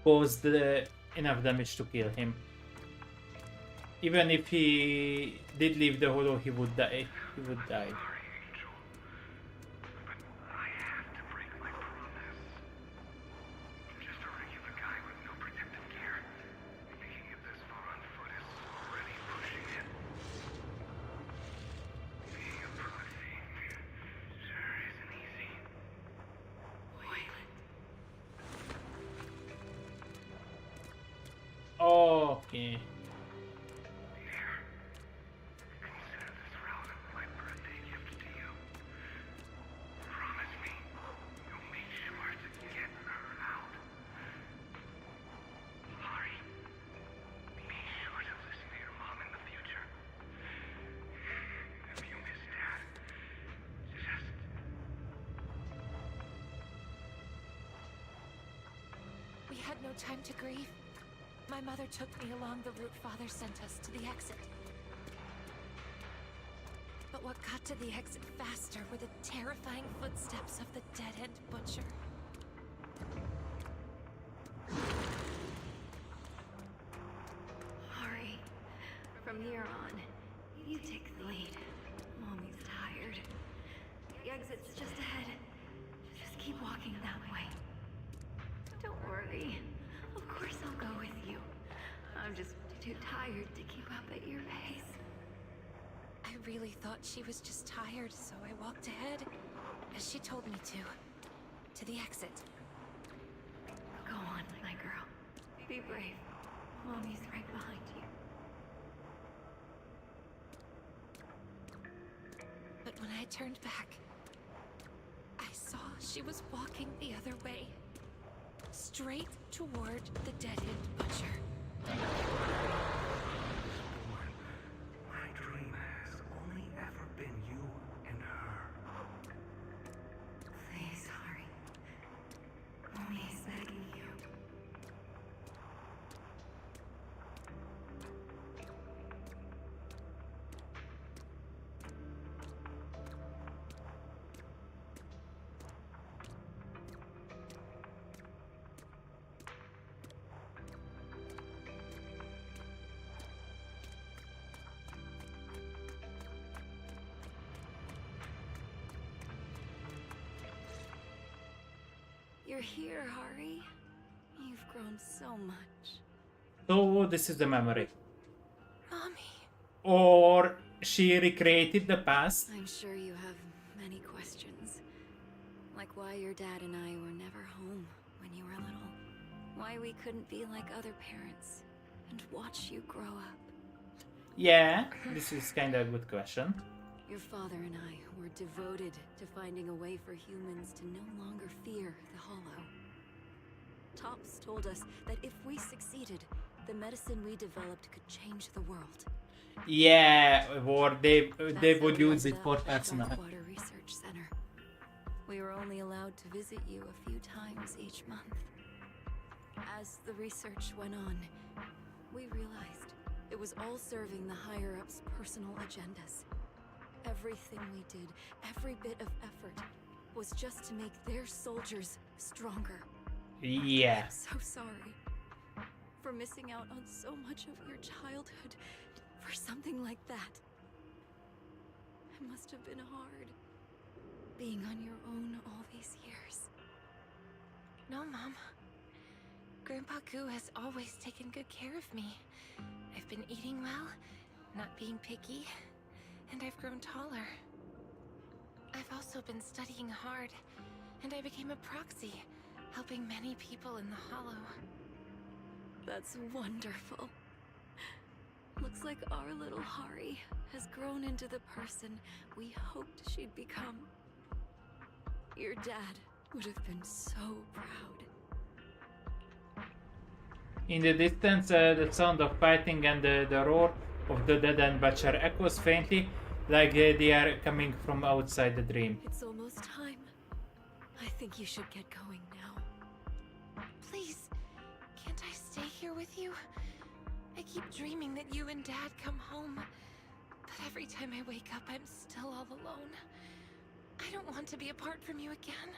caused enough damage to kill him. Even if he did leave the hollow, he would die. He would die. Sorry, Angel. But I have to break my promise. Just a regular guy with no protective gear. Making it this far on foot is already pushing it. Being a proxy sure isn't easy. Okay. Here. Consider this route my birthday gift to you. Promise me you'll make sure to get her out. Hari, be sure to listen to your mom in the future. If you miss Dad, just... We had no time to grieve. My mother took me along the route Father sent us to the exit. But what got to the exit faster were the terrifying footsteps of the dead-end butcher. Hari, from here on, you take the lead. Mommy's tired. The exit's just ahead. Just keep walking that way. Don't worry. Of course I'll go with you. I'm just too tired to keep up at your pace. I really thought she was just tired, so I walked ahead, as she told me to the exit. Go on, my girl. Be brave. Mommy's right behind you. But when I turned back, I saw she was walking the other way, straight toward the dead-end butcher. My dream has only ever been you and her. Please, Hari. Mommy's begging you. You're here, Hari. You've grown so much. So this is the memory. Mommy. Or she recreated the past. I'm sure you have many questions. Like why your dad and I were never home when you were little. Why we couldn't be like other parents and watch you grow up. Yeah, this is kind of a good question. Your father and I were devoted to finding a way for humans to no longer fear the Hollow. Tops told us that if we succeeded, the medicine we developed could change the world. Yeah, or they That's would how we use it ended for up at personal. Darkwater Research Center. We were only allowed to visit you a few times each month. As the research went on, we realized it was all serving the higher-ups' personal agendas. Everything we did, every bit of effort, was just to make their soldiers stronger. Yeah. I'm so sorry for missing out on so much of your childhood for something like that. It must have been hard, being on your own all these years. No, Mom. Grandpa Goo has always taken good care of me. I've been eating well, not being picky, and I've grown taller. I've also been studying hard, and I became a proxy, helping many people in the Hollow. That's wonderful. Looks like our little Hari has grown into the person we hoped she'd become. Your dad would have been so proud. In the distance, the sound of fighting and the roar of the dead end butcher echoes faintly, like they are coming from outside the dream. It's almost time. I think you should get going now. Please, can't I stay here with you? I keep dreaming that you and Dad come home, but every time I wake up, I'm still all alone. I don't want to be apart from you again.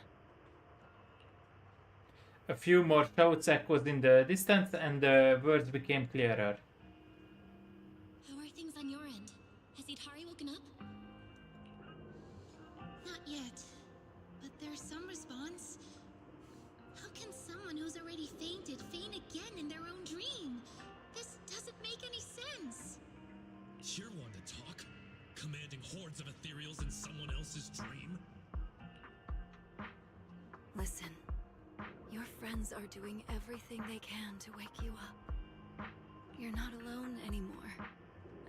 A few more shouts echoed in the distance, and the words became clearer. How are things on your end? Has Hari woken up? Not yet, but there's some response. How can someone who's already fainted faint again in their own dream? This doesn't make any sense. You're one to talk. Commanding hordes of ethereals in someone else's dream? Listen, your friends are doing everything they can to wake you up. You're not alone anymore,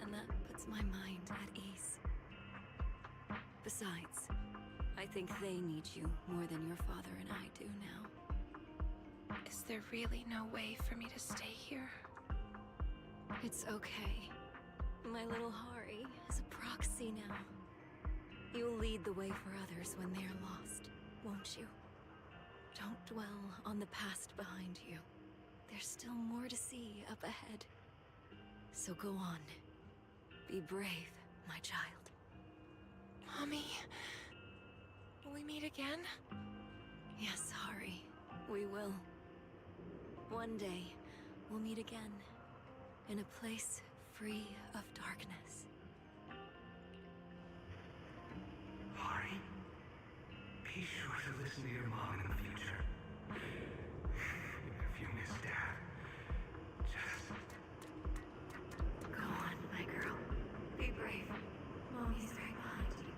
and that puts my mind at ease. Besides, I think they need you more than your father and I do now. Is there really no way for me to stay here? It's okay. My little Hari is a proxy now. You'll lead the way for others when they're lost, won't you? Don't dwell on the past behind you. There's still more to see up ahead. So go on. Be brave, my child. Mommy, will we meet again? Yes, Hari, we will. One day, we'll meet again. In a place free of darkness. Hari, be sure to listen to your mom in the future. you miss Dad. Just Go on, my girl. Be brave. Mommy's right behind you.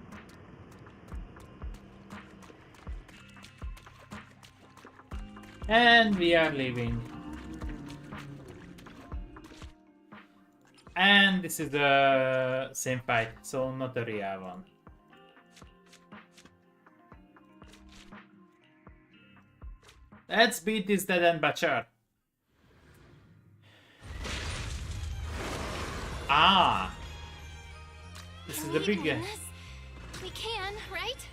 And we are leaving. And this is the same fight, so not a real one. Let's beat this dead end butcher. Ah! This is the big guy. We can, right?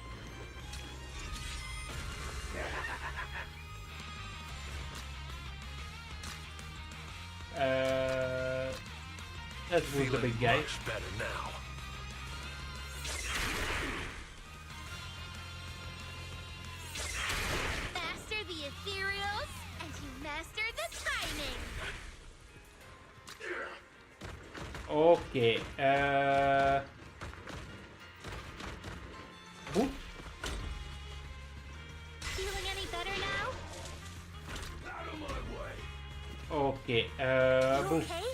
Let's move the big guy. Much better now. Master the ethereals, and you master the timing. Okay. Boop. Feeling any better now? Okay. You Boop. okay?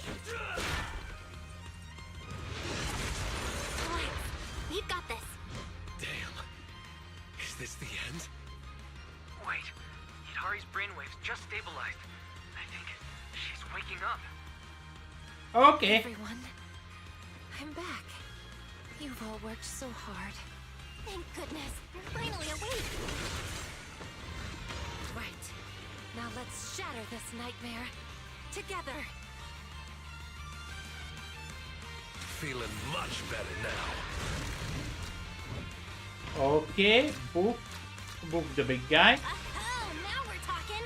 Boy, we've got this. Damn. Is this the end? Wait, Hidari's brainwaves just stabilized. I think she's waking up. Okay. Everyone, I'm back. You've all worked so hard. Thank goodness, you're finally awake. Right. Now let's shatter this nightmare. Together. Feeling much better now. Okay. Boop. Boop the big guy. Oh, now we're talking.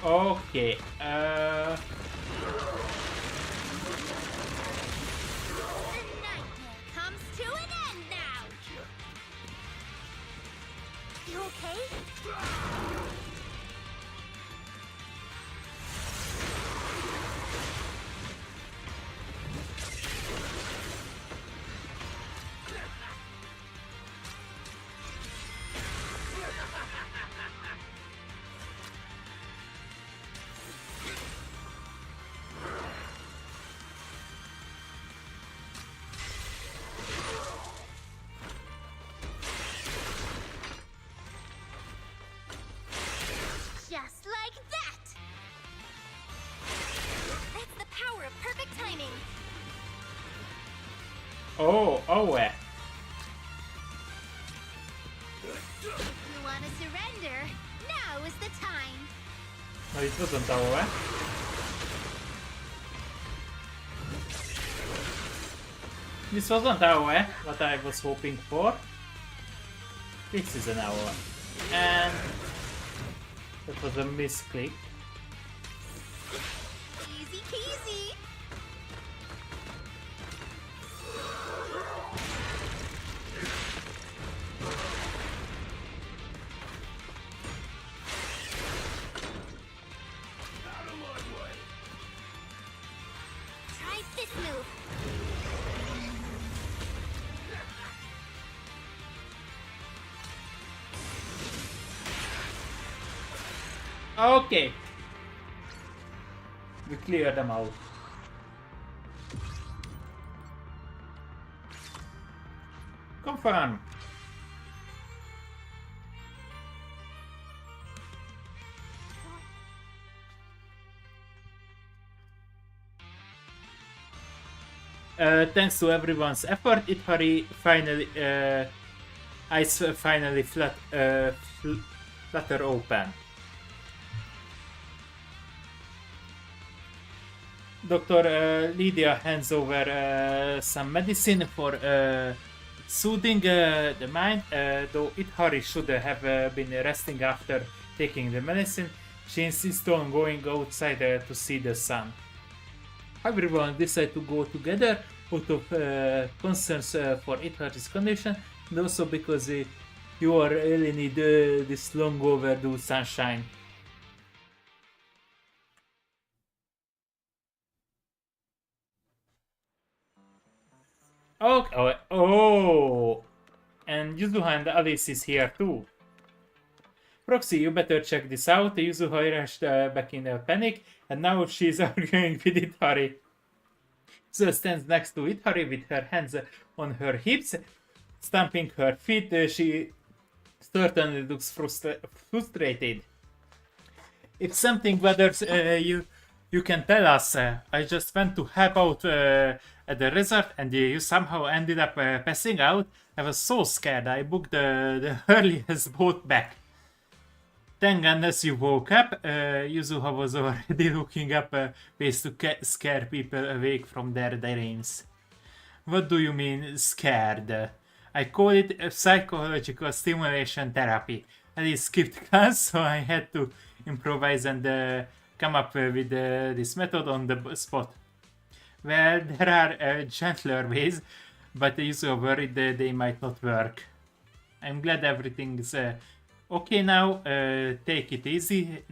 Okay. The nightmare comes to an end now. You okay? Just like that. That's the power of perfect timing. Oh, If you want to surrender, now is the time. no, it wasn't AOE. This wasn't AOE, what I was hoping for. This is an AOE. And that was a misclick. Easy peasy. Try this move. Okay. We cleared them out. Confirm. Thanks to everyone's effort, Hidari finally eyes finally flutter open. Dr. Lydia hands over some medicine for soothing the mind, though Hidari should have been resting after taking the medicine. She insists on going outside to see the sun. Everyone decide to go together out of concerns for Hidari's condition, and also because you all really need this long overdue sunshine. Oh, oh, and Yuzuha and Alice is here too. Proxy, you better check this out. Yuzuha rushed back in a panic, and now she's arguing with Itari. Yuzuha stands next to Itari with her hands on her hips, stamping her feet. She certainly looks frustrated. If something bothers you can tell us. I just went to help out at the resort and you somehow ended up passing out. I was so scared I booked the earliest boat back. Thank goodness you woke up. Yuzuha was already looking up ways to scare people awake from their dreams. What do you mean, scared? I call it psychological stimulation therapy. I skipped class, so I had to improvise and come up with this method on the spot. Well, there are gentler ways, but I usually worried that they might not work. I'm glad everything's okay now. Take it easy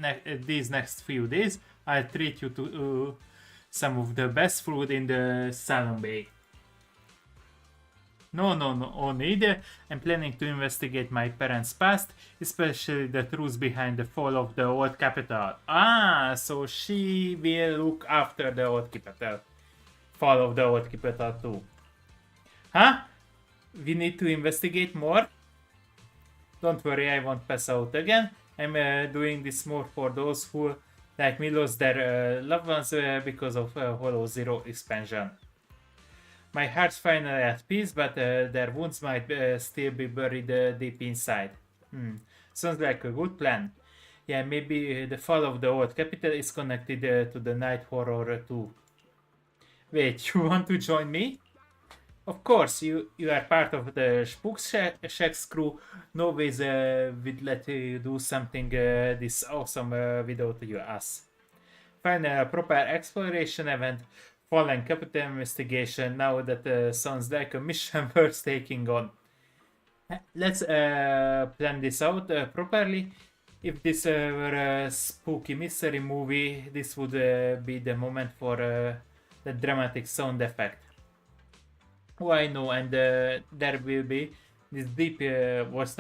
these next few days. I'll treat you to some of the best food in the Salon Bay. No need. I'm planning to investigate my parents' past, especially the truth behind the fall of the old capital. Ah, so she will look after the old capital. Fall of the old capital too. Huh? We need to investigate more? Don't worry, I won't pass out again. I'm doing this more for those who, like me, lost their loved ones because of Hollow Zero expansion. My heart's finally at peace, but their wounds might still be buried deep inside. Sounds like a good plan. Yeah, maybe the fall of the old capital is connected to the night horror too. Wait, you want to join me? Of course, you are part of the Spook Shack's crew. No ways we'd let you do something this awesome without us. Find a proper exploration event. Fallen capital investigation. Now that sounds like a mission worth taking on. Let's plan this out properly. If this were a spooky mystery movie, this would be the moment for the dramatic sound effect. Oh, I know, and there will be this deep voice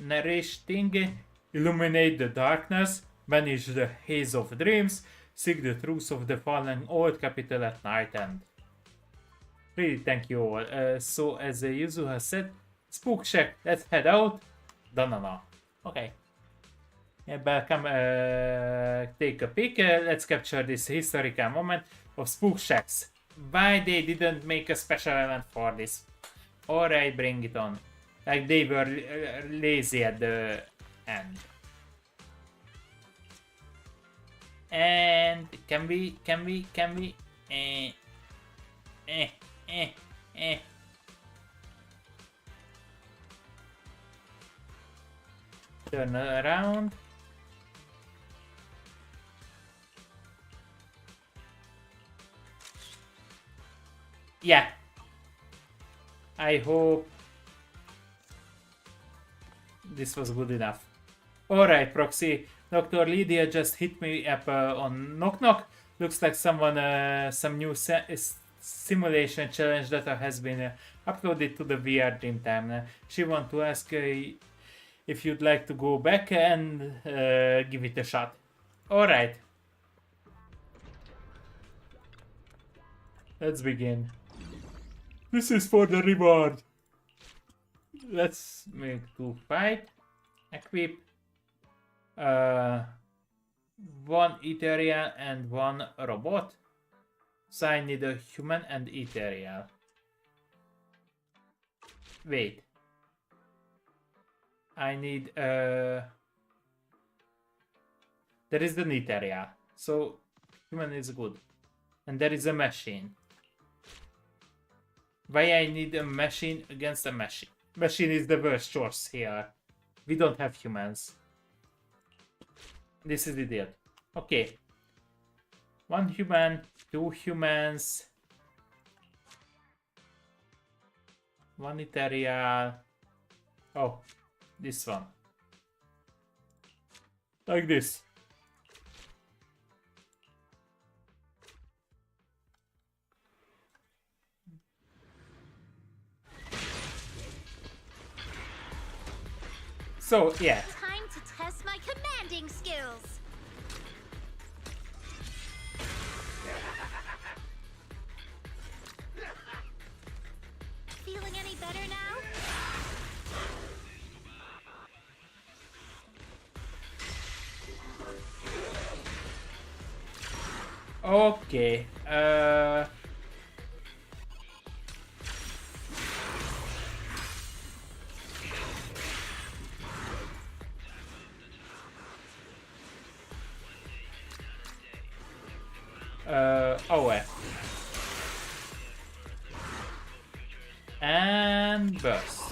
narrating, illuminate the darkness, banish the haze of dreams, seek the truth of the fallen old capital at night end. Really, thank you all. So, as Yuzuha said, Spook Shack, let's head out. Danana. Okay. Yeah, but come take a peek. Let's capture this historical moment of Spook Shacks. Why they didn't make a special event for this? Alright, bring it on. Like they were lazy at the end. And can we turn around. Yeah. I hope this was good enough. Alright, Proxy. Dr. Lydia just hit me up on Knock Knock. Looks like someone, some new simulation challenge data has been uploaded to the VR Dreamtime. She wants to ask if you'd like to go back and give it a shot. Alright. Let's begin. This is for the reward. Let's make 2 fight. Equip. 1 ethereal and 1 robot. So I need a human and ethereal. Wait. I need there is an ethereal. So human is good. And there is a machine. Why I need a machine against a machine? Machine is the worst choice here. We don't have humans. This is idiot. Okay. 1 human, 2 humans. 1 ethereal. Oh, this one. Like this. So, yeah. Time to test my commanding skills. Feeling any better now? Okay. Oh, and burst.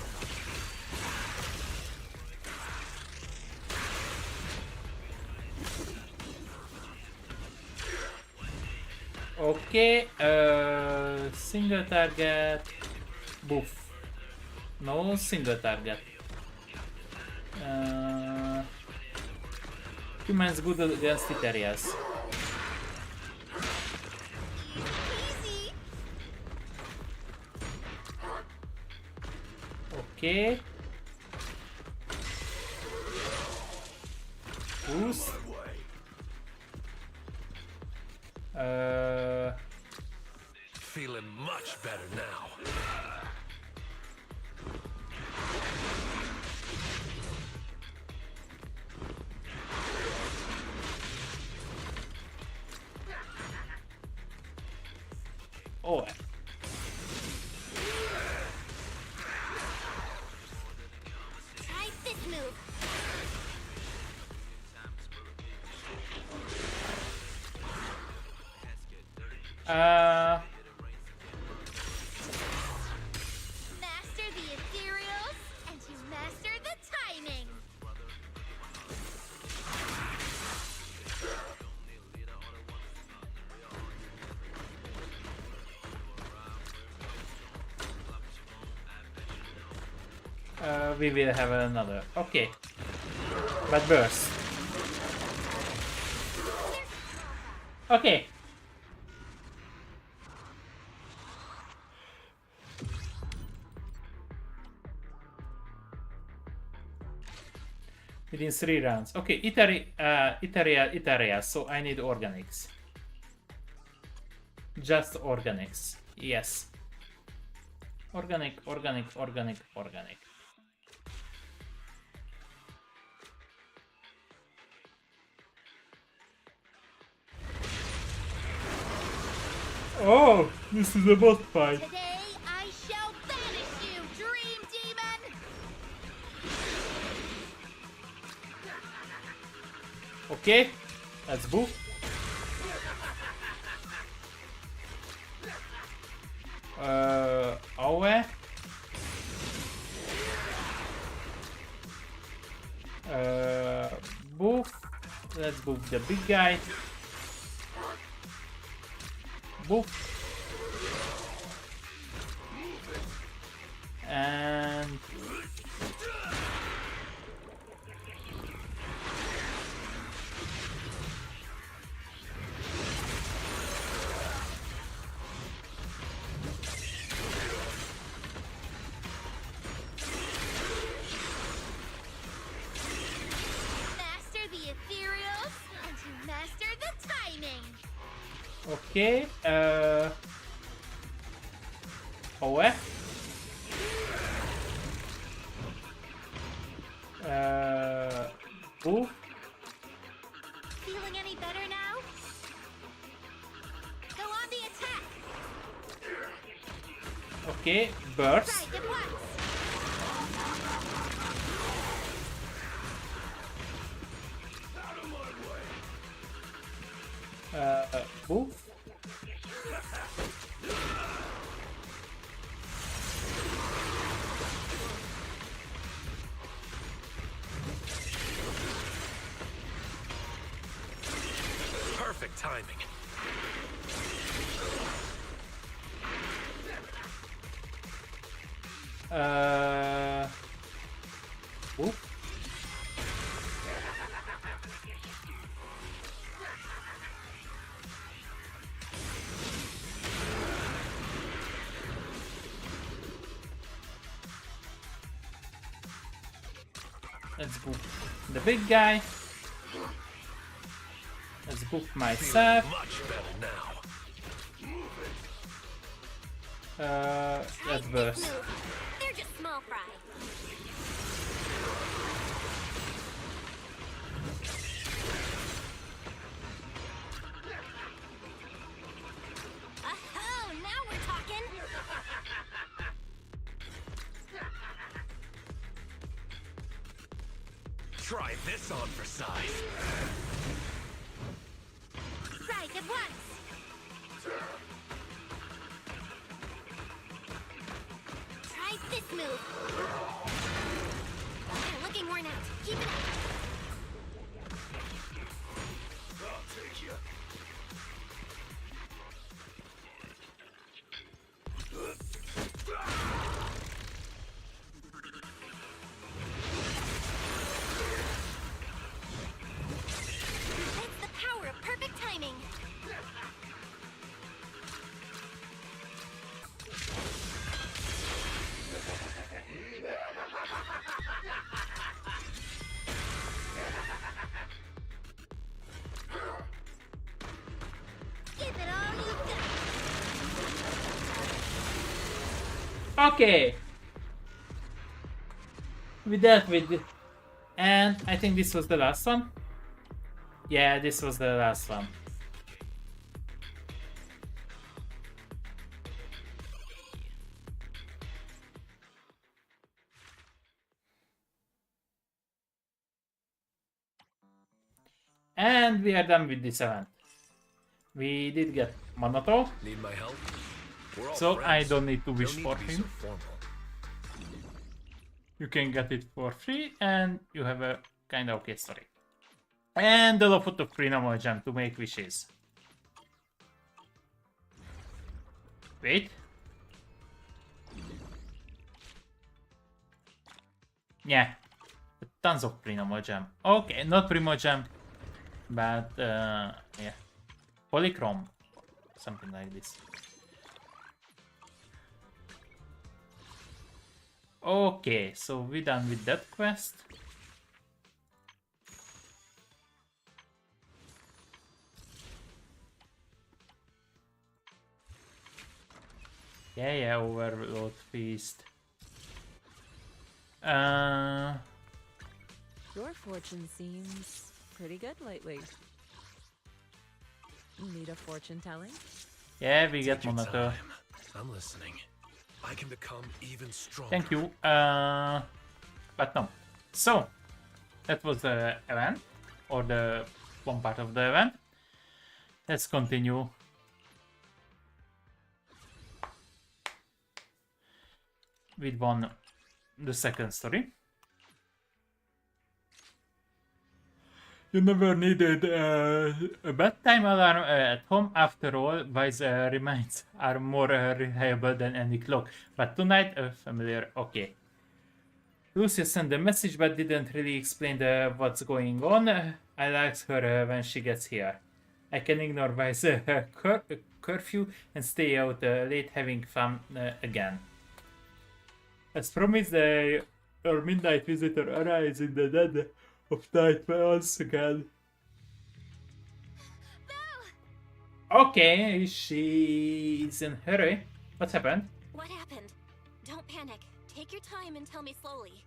Okay, single target, boof. No single target. Humans good against it areas. Easy. Okay. Boost. Feeling much better now. Oh. Try this move. Master the ethereals, and you master the timing. We will have another. Okay. But burst. Okay. Within 3 rounds. Okay, Itaria, so I need organics. Just organics. Yes. Organic. Oh, this is a boss fight. Today I shall banish you, Dream Demon! Okay, let's move. Awe. Boof. Let's boof the big guy. Boof. And Master the ethereals, and you master the timing. okay, Awe. Boof. Feeling any better now? Go on the attack! Okay, burst. Strike at once! Boof. Perfect timing. Boof. Let's book the big guy. Let's book myself. Much better now. Let's burst. They're just small fry. Oh, now we're talking. Try this on for size. Right at once. Try this move. You're looking worn out. Keep it up. I'll take you. It's the power of perfect timing. Give it all you've got. Okay. We dealt with it. And I think this was the last one. Yeah, this was the last one. And we are done with this event. We did get Monoto, Need my help? We're all so friends. I don't need to wish Don't for need to be him. so formal. You can get it for free, and you have a kind of okay story. And a lot of free normal gem to make wishes. Wait. Yeah. Tons of Primo gem. Okay, not Primo gem. But, yeah. Polychrome. Something like this. Okay, so we're done with that quest. Yeah, Overload Feast. Your fortune seems pretty good lately. Need a fortune telling? Yeah, we get Take your Monaco. time. I'm listening. I can become even stronger. Thank you. But no. So, that was the event, or the one part of the event. Let's continue. With the second story. You never needed a bedtime alarm at home. After all, wise reminders are more reliable than any clock. But tonight, a familiar. Okay. Lucia sent a message but didn't really explain what's going on. I'll ask her when she gets here. I can ignore Wise curfew and stay out late having fun again. As promised, our midnight visitor arrives in the dead of night once again. Okay, she's in a hurry. What happened? What happened? Don't panic. Take your time and tell me slowly.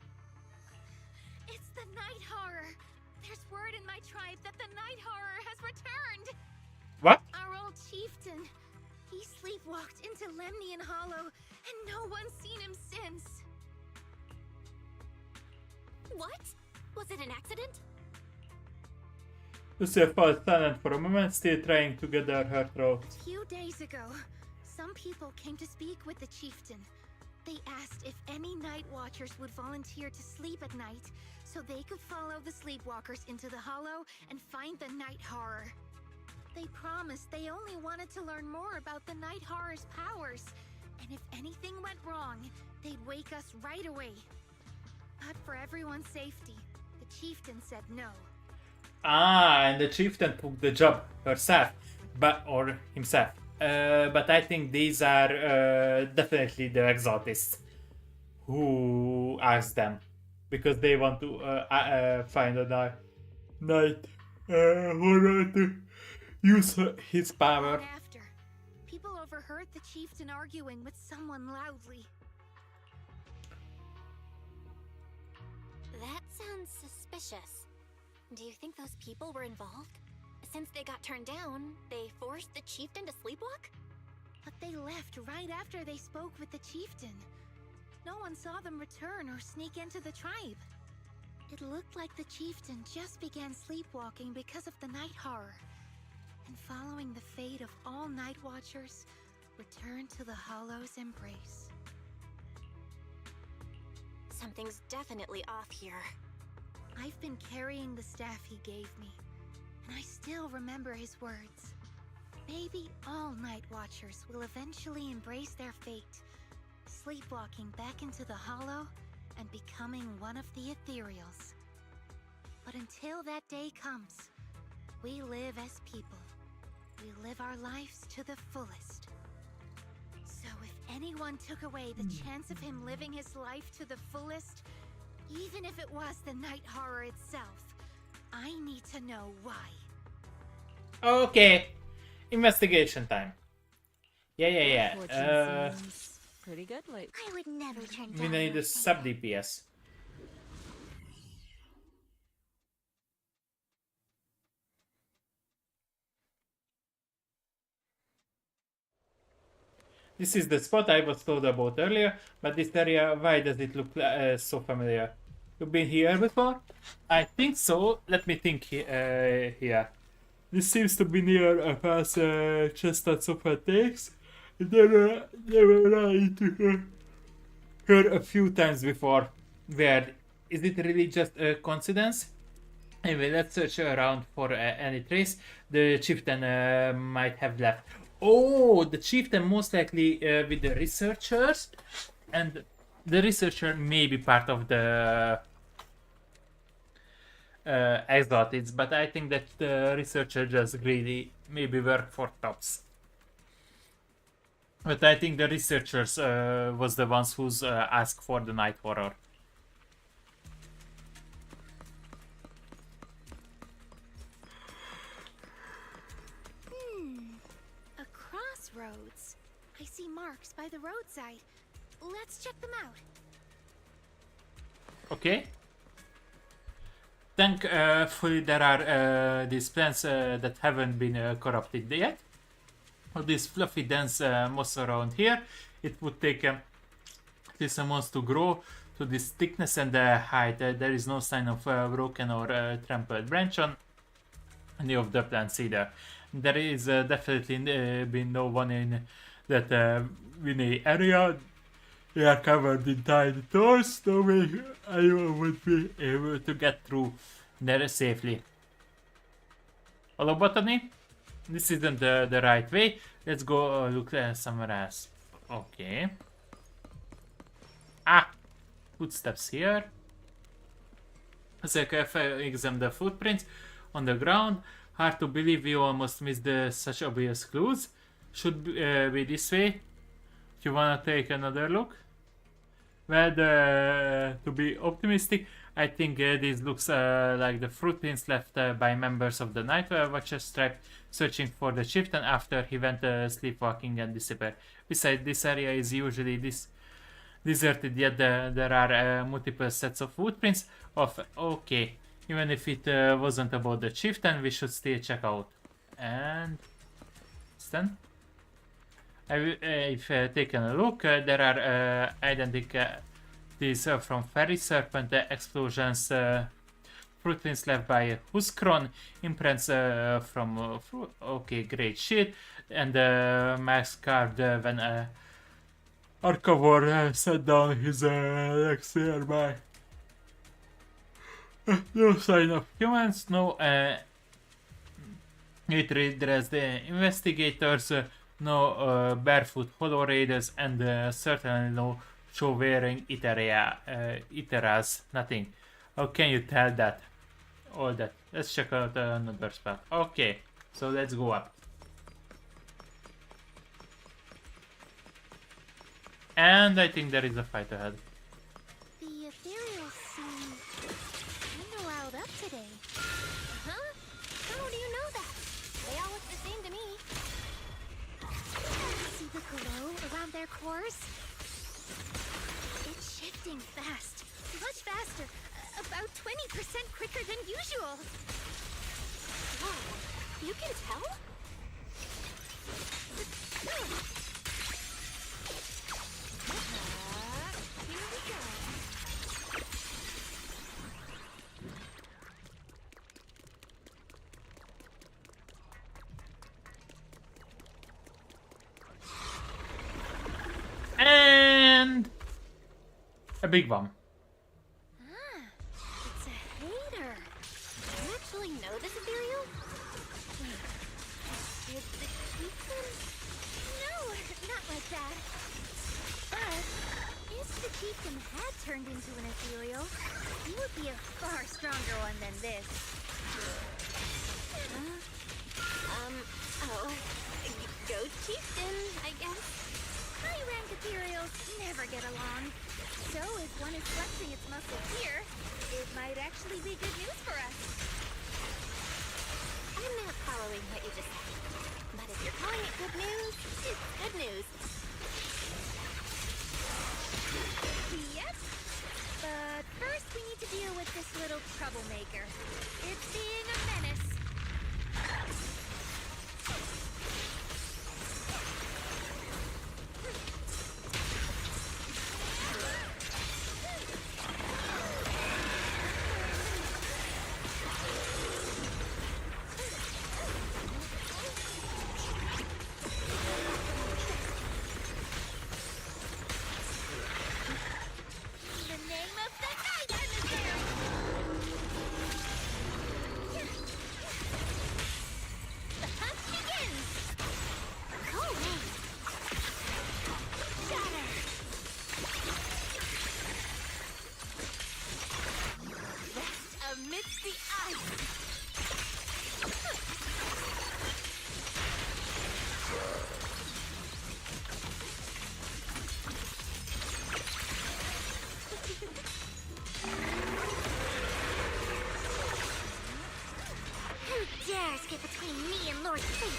It's the night horror. There's word in my tribe that the night horror has returned. What? Our old chieftain. He sleepwalked into Lemnian Hollow, and no one's seen him since. What? Was it an accident? Lucia fell silent for a moment, still trying to gather her throat. A few days ago, some people came to speak with the chieftain. They asked if any night watchers would volunteer to sleep at night so they could follow the sleepwalkers into the hollow and find the night horror. They promised they only wanted to learn more about the night horror's powers, and if anything went wrong, they'd wake us right away. But for everyone's safety, the chieftain said no. Ah, and the chieftain took the job herself, or himself. But I think these are definitely the exotists who asked them because they want to find a night horror to use his power. Long after, people overheard the chieftain arguing with someone loudly. That sounds suspicious. Do you think those people were involved? Since they got turned down, they forced the chieftain to sleepwalk? But they left right after they spoke with the chieftain. No one saw them return or sneak into the tribe. It looked like the chieftain just began sleepwalking because of the night horror. And following the fate of all night watchers, returned to the Hollow's embrace. Something's definitely off here. I've been carrying the staff he gave me, and I still remember his words. Maybe all night watchers will eventually embrace their fate, sleepwalking back into the Hollow and becoming one of the ethereals. But until that day comes, we live as people. We live our lives to the fullest. So if anyone took away the chance of him living his life to the fullest, even if it was the night horror itself, I need to know why. Okay, investigation time. Yeah. Fortune seems pretty good lately. I would never turn We down need your a sub DPS. This is the spot I was told about earlier, but this area, why does it look so familiar? You've been here before? I think so. Let me think here. This seems to be near a past chestnuts of her takes. Never run into her a few times before. Where? Is it really just a coincidence? Anyway, let's search around for any trace the chieftain might have left. Oh, the chieftain most likely with the researchers, and the researcher may be part of the exotics, but I think that the researcher just greedy, maybe work for tops. But I think the researchers was the ones who's asked for the night horror. A crossroads. I see marks by the roadside. Let's check them out. Okay. Thankfully, there are these plants that haven't been corrupted yet. All this fluffy, dense moss around here. It would take this moss to grow to this thickness and height. There is no sign of broken or trampled branch on any of the plants either. There is definitely been no one in that Vinay area. They are covered in tiny doors, no way anyone would be able to get through there safely. Hello, botany? This isn't the right way. Let's go look somewhere else. Okay. Ah! Footsteps here. As I carefully examine the footprints on the ground, hard to believe we almost missed such obvious clues. Should be this way. You wanna take another look? Well, to be optimistic, I think this looks like the footprints left by members of the Night Watchers tribe searching for the chieftain after he went sleepwalking and disappeared. Besides, this area is usually deserted, yet there are multiple sets of footprints of... Okay, even if it wasn't about the chieftain, we should still check out. And... Stand? I've taken a look. There are identities from fairy serpent explosions, footprints left by Huskron, imprints from okay, great shit, and Max carved when Arcavor set down his legs nearby. No sign of humans, no it dressed the investigators. No barefoot hollow raiders, and certainly no show-wearing Iteras. Nothing. How can you tell that? All that. Let's check out another spot. Okay, so let's go up. And I think there is a fight ahead. The ethereals seem their cores? It's shifting fast. Much faster. About 20% quicker than usual. Whoa, you can tell? Here we go. And a big one. It's a hater. Do you actually know this ethereal? Did the chieftain? No, not like that. But if the chieftain had turned into an ethereal, he would be a far stronger one than this. Oh, go chieftain, I guess. High-rank ethereals never get along. So if one is flexing its muscle here, it might actually be good news for us. I'm not following what you just said. But if you're calling it good news, it's good news. Yep. But first we need to deal with this little troublemaker. It's being a menace. The name of the night, emissary! The hunt begins! Go away. Shatter! Rest amidst the ice! Who dares get between me and Lord Satan?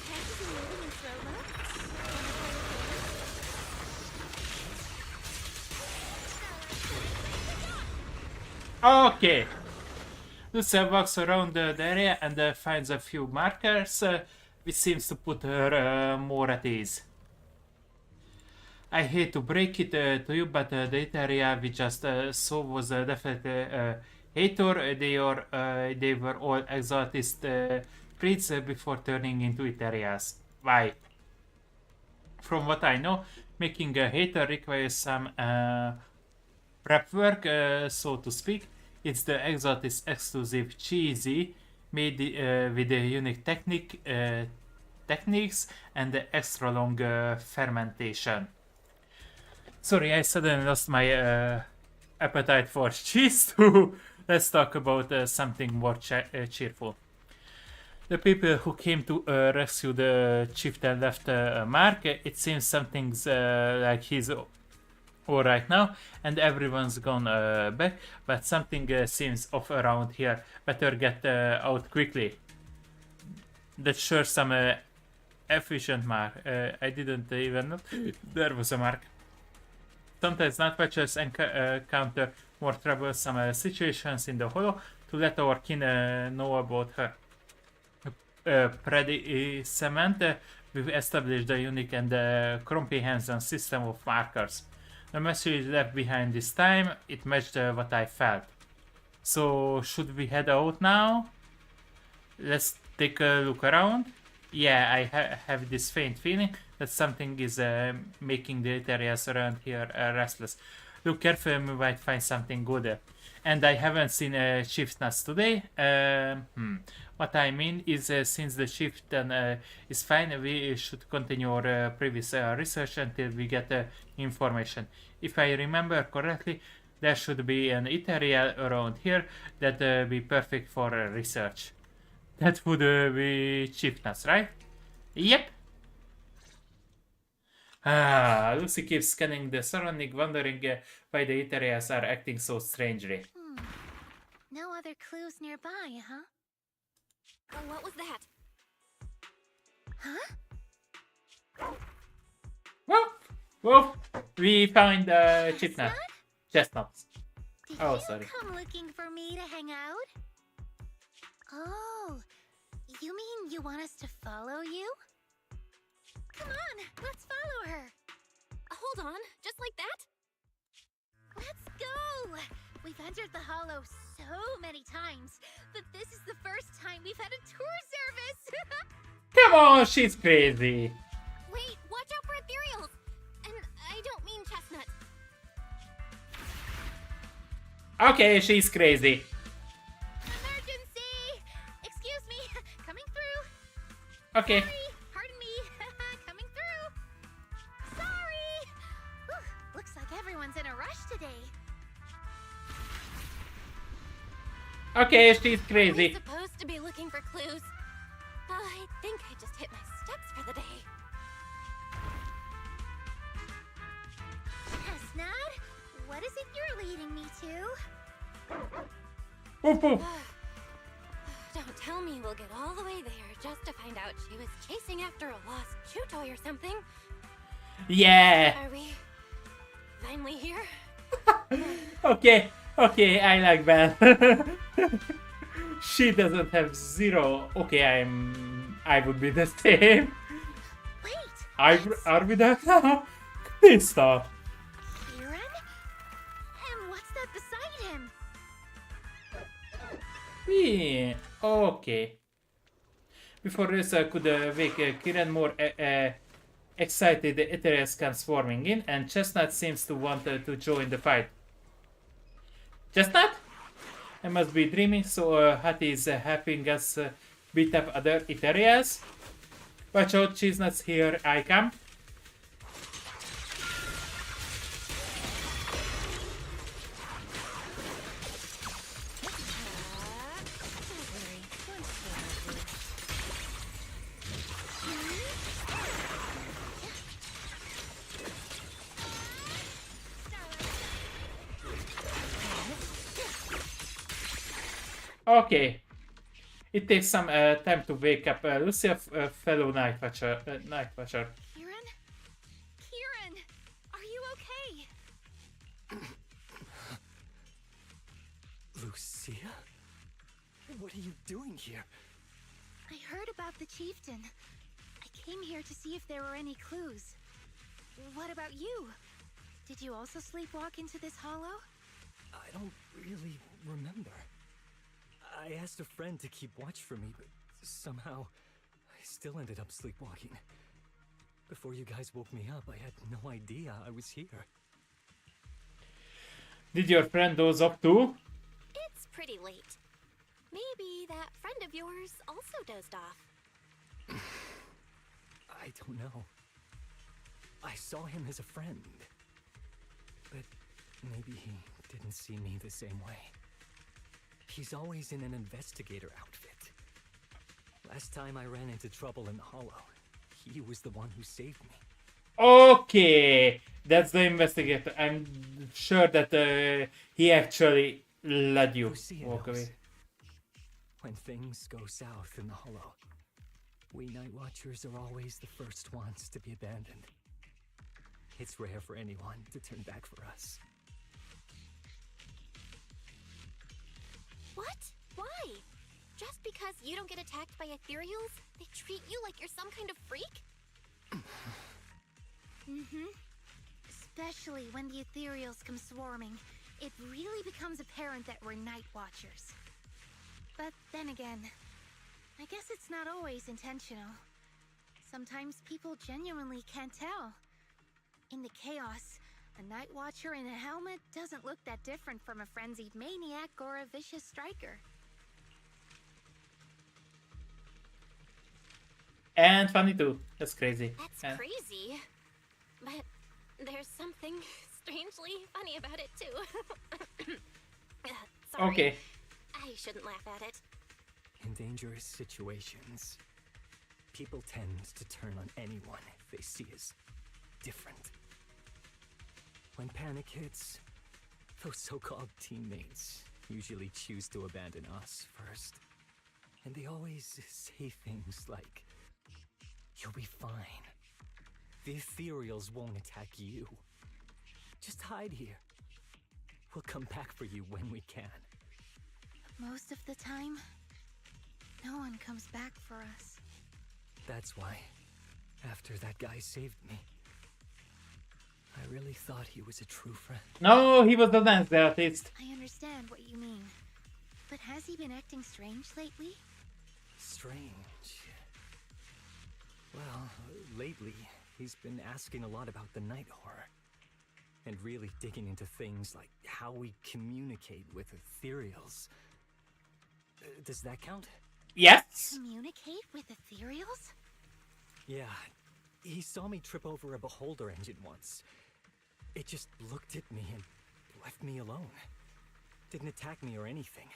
Practicing moving in slow-mo? Okay. Lucia walks around the area and finds a few markers, which seems to put her more at ease. I hate to break it to you, but the area we just saw was definitely hater. They were all exaltist priests before turning into Eterias. Why? From what I know, making a hater requires some prep work, so to speak. It's the Exotis exclusive cheesy, made with unique techniques and the extra long fermentation. Sorry, I suddenly lost my appetite for cheese too. Let's talk about something more cheerful. The people who came to rescue the chieftain left a mark. It seems something's like he's alright now, and everyone's gone back, but something seems off around here. Better get out quickly. That's sure some efficient mark. I didn't even know there was a mark. Sometimes Nightwatchers encounter more troublesome situations in the Hollow. To let our kin know about her predicament, we've established a unique and comprehensive system of markers. The message left behind this time, it matched what I felt. So, should we head out now? Let's take a look around. Yeah, I have this faint feeling that something is making the areas around here restless. Look carefully, we might find something good. And I haven't seen Chieftains today. What I mean is, since the Chieftain is fine, we should continue our previous research until we get information. If I remember correctly, there should be an area around here that be perfect for research. That would be Chieftains, right? Yep. Lucy keeps scanning the surrounding, wondering why the Ethereals are acting so strangely. No other clues nearby, huh? What was that? Huh? Whoa! Whoa! We found chestnut. Chestnuts. Did Oh, you sorry. come looking for me to hang out? Oh, you mean you want us to follow you? Come on, let's follow her. Hold on, just like that? Let's go! We've entered the hollow so many times, but this is the first time we've had a tour service. Come on, she's crazy. Wait, watch out for ethereals! And I don't mean chestnut. Okay, she's crazy. Emergency! Excuse me, coming through. Okay. Sorry, pardon me, coming through. Sorry! Whew, looks like everyone's in a rush today. Okay, she's We're crazy. supposed to be looking for clues. I think I just hit my steps for the day. Chestnut, what is it you're leading me to? Woof, woof. Don't tell me we'll get all the way there just to find out she was chasing after a lost chew toy or something. Yeah. Are we finally here? Okay, okay, I like that. She doesn't have zero. Okay, I would be the same. Wait, Are we that now? Please stop. Kieran? And what's that beside him? Yeah, okay. Before this could wake Kiran more excited, the Ethereals come swarming in, and Chestnut seems to want to join the fight. Chestnut? I must be dreaming, so Hattie is helping us beat up other Ethereals. Watch out, Chestnut's here I come. Okay. It takes some time to wake up Lucy, a fellow Night Watcher. Kieran? Kieran, are you okay? Lucia? What are you doing here? I heard about the chieftain. I came here to see if there were any clues. What about you? Did you also sleepwalk into this hollow? I don't really remember. I asked a friend to keep watch for me, but somehow I still ended up sleepwalking. Before you guys woke me up, I had no idea I was here. Did your friend doze off too? It's pretty late. Maybe that friend of yours also dozed off. I don't know. I saw him as a friend. But maybe he didn't see me the same way. He's always in an investigator outfit. Last time I ran into trouble in the hollow, he was the one who saved me. Okay, that's the investigator. I'm sure that he actually let you Lucia walk knows. away. When things go south in the hollow, we Night Watchers are always the first ones to be abandoned. It's rare for anyone to turn back for us. What? Why? Just because you don't get attacked by ethereals, they treat you like you're some kind of freak? Especially when the ethereals come swarming. It really becomes apparent that we're Night Watchers. But then again, I guess it's not always intentional. Sometimes people genuinely can't tell. In the chaos, a Night Watcher in a helmet doesn't look that different from a frenzied maniac or a vicious striker. And funny too. That's crazy. That's crazy. But there's something strangely funny about it too. Sorry. Okay. I shouldn't laugh at it. In dangerous situations, people tend to turn on anyone they see as different. When panic hits, those so-called teammates usually choose to abandon us first. And they always say things like, "You'll be fine. The ethereals won't attack you. Just hide here. We'll come back for you when we can." Most of the time, no one comes back for us. That's why, after that guy saved me, I really thought he was a true friend. No, he was the dance artist. I understand what you mean. But has he been acting strange lately? Strange. Well, lately, he's been asking a lot about the night horror. And really digging into things like how we communicate with ethereals. Does that count? Yes. Communicate with ethereals? Yeah. He saw me trip over a beholder engine once. It just looked at me and left me alone. Didn't attack me or anything.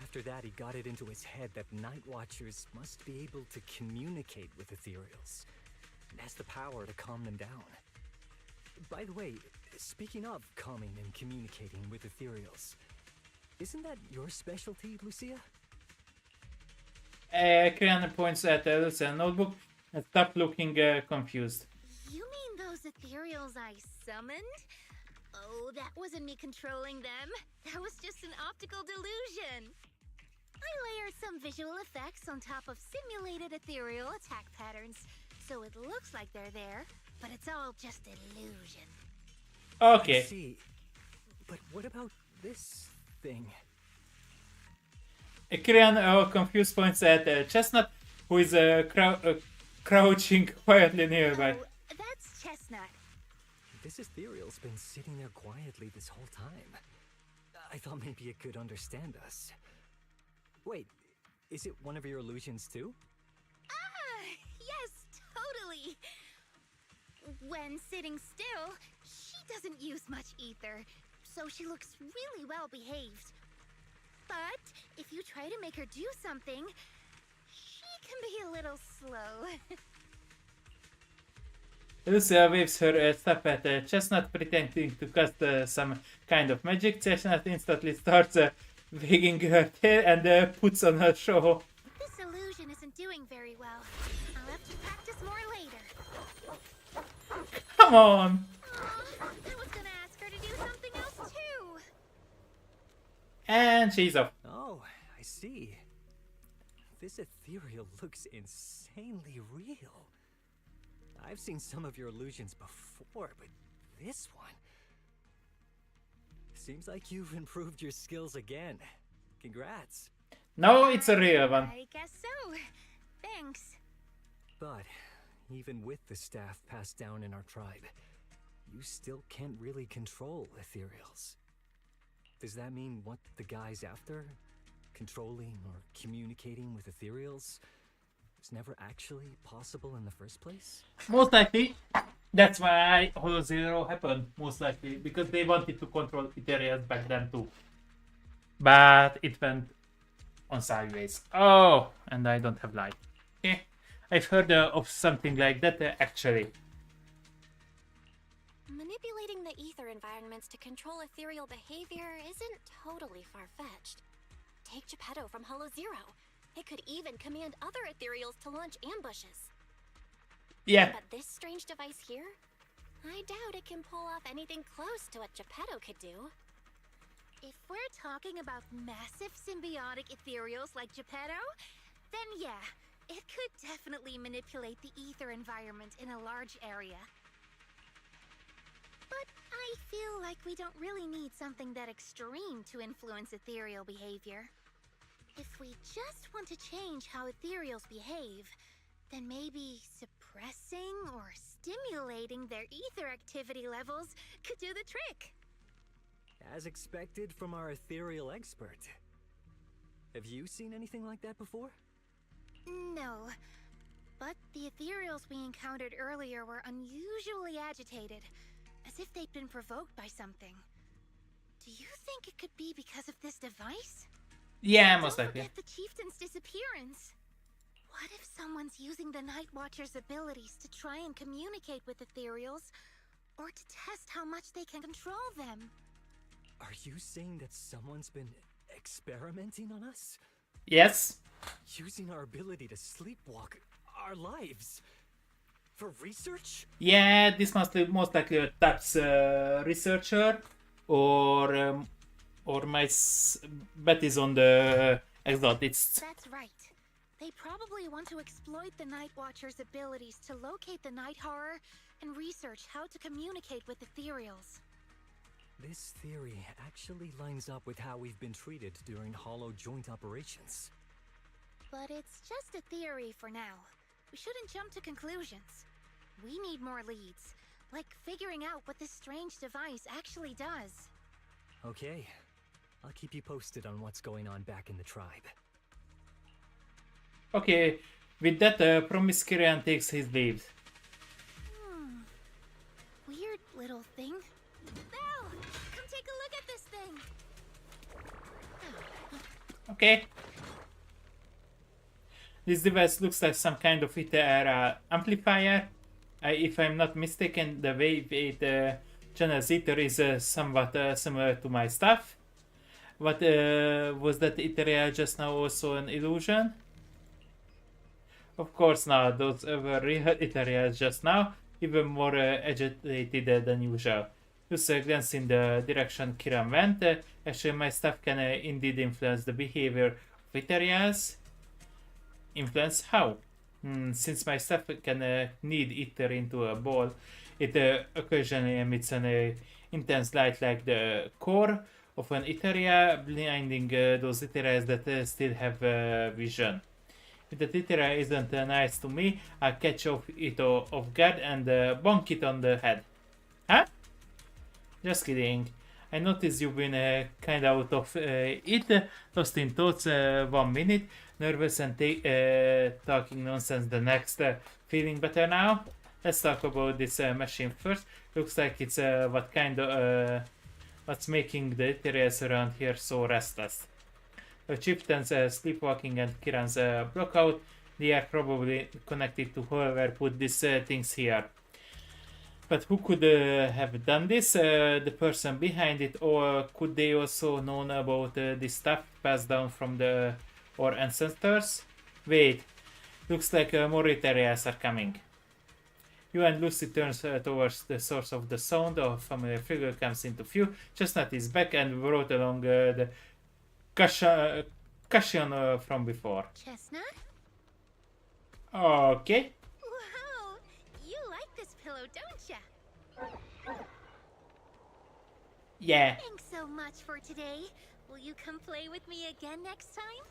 After that, he got it into his head that Night Watchers must be able to communicate with ethereals. And has the power to calm them down. By the way, speaking of calming and communicating with ethereals, isn't that your specialty, Lucia? Kriana points at Lucia's notebook and stop looking confused. You mean those ethereals I summoned? Oh, that wasn't me controlling them. That was just an optical delusion. I layered some visual effects on top of simulated ethereal attack patterns, so it looks like they're there, but it's all just illusion. Okay. I see. But what about this thing? Krian confused points at Chestnut, who is crouching quietly nearby. Oh, that's Chestnut. This ethereal's been sitting there quietly this whole time. I thought maybe it could understand us. Wait, is it one of your illusions too? Ah, yes, totally. When sitting still, she doesn't use much ether, so she looks really well behaved. But if you try to make her do something, she can be a little slow. Lucia waves her staff at Chestnut, pretending to cast some kind of magic. Chestnut instantly starts wagging her tail and puts on her show. This illusion isn't doing very well. I'll have to practice more later. Come on! I was gonna ask her to do something else too. And she's off. Oh, I see. This ethereal looks insanely real. I've seen some of your illusions before, but this one... Seems like you've improved your skills again. Congrats. No, it's a real one. I guess so. Thanks. But even with the staff passed down in our tribe, you still can't really control ethereals. Does that mean what the guy's after? Controlling or communicating with ethereals was never actually possible in the first place? Most likely, that's why Hollow Zero happened, most likely, because they wanted to control ethereals back then too. But it went on sideways. Oh, and I don't have light. Okay, I've heard of something like that actually. Manipulating the ether environments to control ethereal behavior isn't totally far-fetched. Take Geppetto from Hollow Zero. It could even command other ethereals to launch ambushes. Yeah. But this strange device here? I doubt it can pull off anything close to what Geppetto could do. If we're talking about massive symbiotic ethereals like Geppetto, then yeah, it could definitely manipulate the ether environment in a large area. But I feel like we don't really need something that extreme to influence ethereal behavior. If we just want to change how ethereals behave, then maybe suppressing or stimulating their ether activity levels could do the trick. As expected from our ethereal expert. Have you seen anything like that before? No, but the ethereals we encountered earlier were unusually agitated, as if they'd been provoked by something. Do you think it could be because of this device? Yeah, most Don't likely. forget the chieftain's disappearance. What What if someone's using the Night Watcher's abilities to try and communicate with ethereals, or to test how much they can control them? Are you saying that someone's been experimenting on us? Yes. Using our ability to sleepwalk our lives? For research? Yeah, this must be most likely a TAPS researcher, or my bet is on the exotists. That's right. They probably want to exploit the Night Watcher's abilities to locate the night horror and research how to communicate with ethereals. This theory actually lines up with how we've been treated during Hollow joint operations. But it's just a theory for now. We shouldn't jump to conclusions. We need more leads, like figuring out what this strange device actually does. Okay, I'll keep you posted on what's going on back in the tribe. Okay, with that, Promiscurian takes his leave. Weird little thing. Belle! Come take a look at this thing! Okay. This device looks like some kind of ether amplifier. If I'm not mistaken, the way it channels ether is somewhat similar to my stuff. But was that ether just now also an illusion? Of course not. Those were real ether just now, even more agitated than usual. Just glance in the direction Kiran went. Actually, my stuff can indeed influence the behavior of ethereals. Influence how? Since my stuff can knead ether into a ball, it occasionally emits an intense light like the core of an ethereal, blinding those ethereals that still have vision. If the ethereal isn't nice to me, I'll catch it off guard and bonk it on the head. Huh? Just kidding. I noticed you've been kind of out of it, lost in thoughts 1 minute, nervous and talking nonsense the next. Feeling better now? Let's talk about this machine first. Looks like it's what's making the ethereals around here so restless. The chieftain's sleepwalking and Kiran's blockout, they are probably connected to whoever put these things here. But who could have done this? The person behind it, or could they also known about this stuff passed down from our ancestors? Wait, looks like more ethereals are coming. You and Lucy turns towards the source of the sound. A familiar figure comes into view. Chestnut is back and brought along the cushion from before. Chestnut? Okay. Wow! You like this pillow, don't ya? Yeah. Thanks so much for today. Will you come play with me again next time?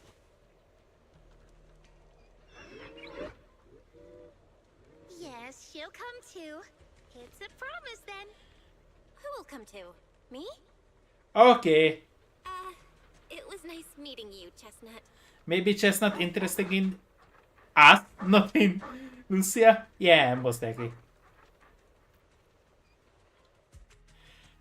Yes, she'll come too. It's a promise then. Who will come to? Me? Okay. It was nice meeting you, Chestnut. Maybe Chestnut interested in us, not in Lucia? Yeah, most likely.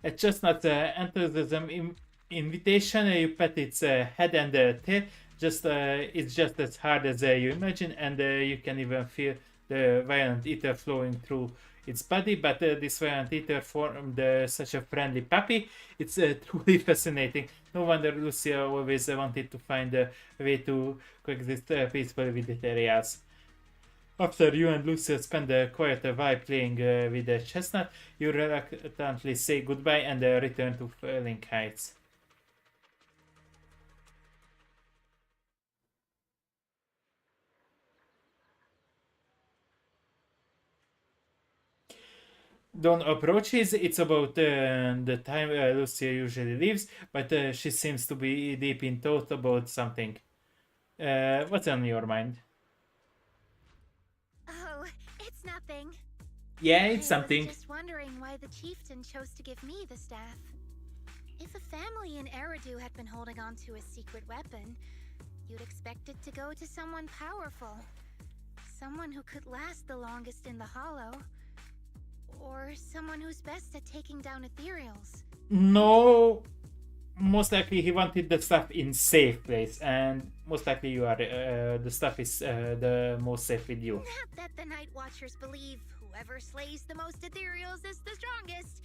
At Chestnut's enthusiasm invitation, you pet its head and tail. It's just as hard as you imagine, and you can even feel the violent ether flowing through its body. But this violent ether formed such a friendly puppy. It's truly fascinating. No wonder Lucia always wanted to find a way to coexist peacefully with the ethereals. After you and Lucia spend quite a while playing with the Chestnut, you reluctantly say goodbye and return to Link Heights. Dawn approaches. It's about the time Lucia usually leaves, but she seems to be deep in thought about something. What's on your mind? Oh, it's nothing. Yeah, it's something. I was just wondering why the chieftain chose to give me the staff. If a family in Eridu had been holding on to a secret weapon, you'd expect it to go to someone powerful. Someone who could last the longest in the Hollow. Or someone who's best at taking down ethereals. No, most likely he wanted the stuff in safe place, and most likely you are the stuff is the most safe with you. Not that the Night Watchers believe whoever slays the most ethereals is the strongest,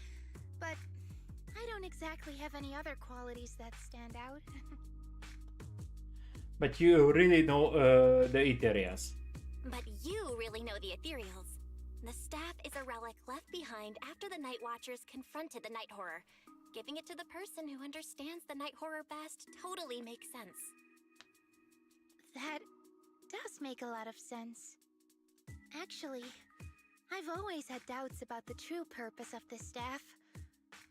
but I don't exactly have any other qualities that stand out. But you really know the ethereals. But you really know the ethereals. The staff is a relic left behind after the Night Watchers confronted the Night Horror. Giving it to the person who understands the Night Horror best totally makes sense. That does make a lot of sense. Actually, I've always had doubts about the true purpose of this staff.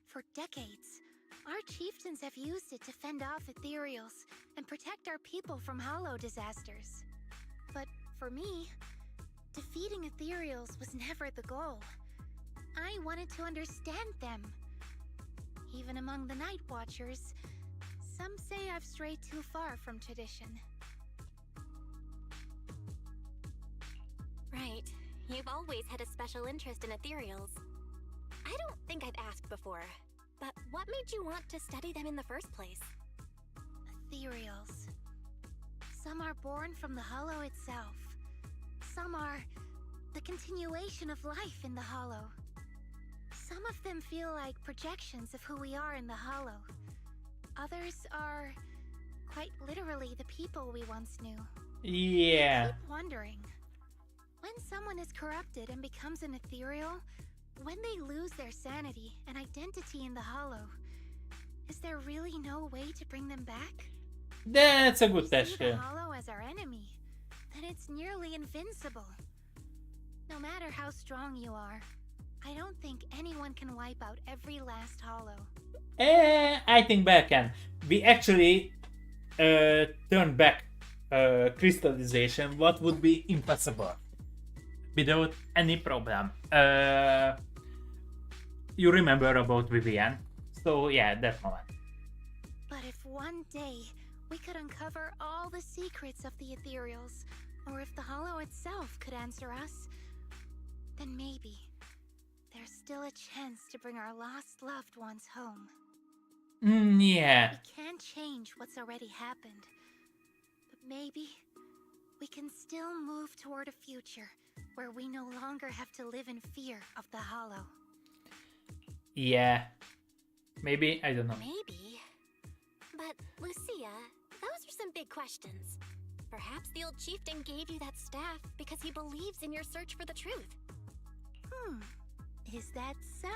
For decades, our chieftains have used it to fend off ethereals and protect our people from hollow disasters. But for me, defeating ethereals was never the goal. I wanted to understand them. Even among the Night Watchers, some say I've strayed too far from tradition. Right. You've always had a special interest in ethereals. I don't think I've asked before, but what made you want to study them in the first place? Ethereals. Some are born from the hollow itself. Some are the continuation of life in the hollow. Some of them feel like projections of who we are in the hollow. Others are quite literally the people we once knew. Yeah. I keep wondering, when someone is corrupted and becomes an ethereal, when they lose their sanity and identity in the hollow, is there really no way to bring them back? That's a good We see the question. hollow as our enemy, then it's nearly invincible. No matter how strong you are, I don't think anyone can wipe out every last hollow. I think back can. We actually turn back crystallization, what would be impossible without any problem. You remember about Vivian, so yeah, that moment. But if one day we could uncover all the secrets of the ethereals, or if the hollow itself could answer us, then maybe there's still a chance to bring our lost loved ones home. Yeah. We can't change what's already happened, but maybe we can still move toward a future where we no longer have to live in fear of the hollow. Yeah. Maybe, I don't know. Maybe. But, Lucia, those are some big questions. Perhaps the old chieftain gave you that staff because he believes in your search for the truth. Is that so?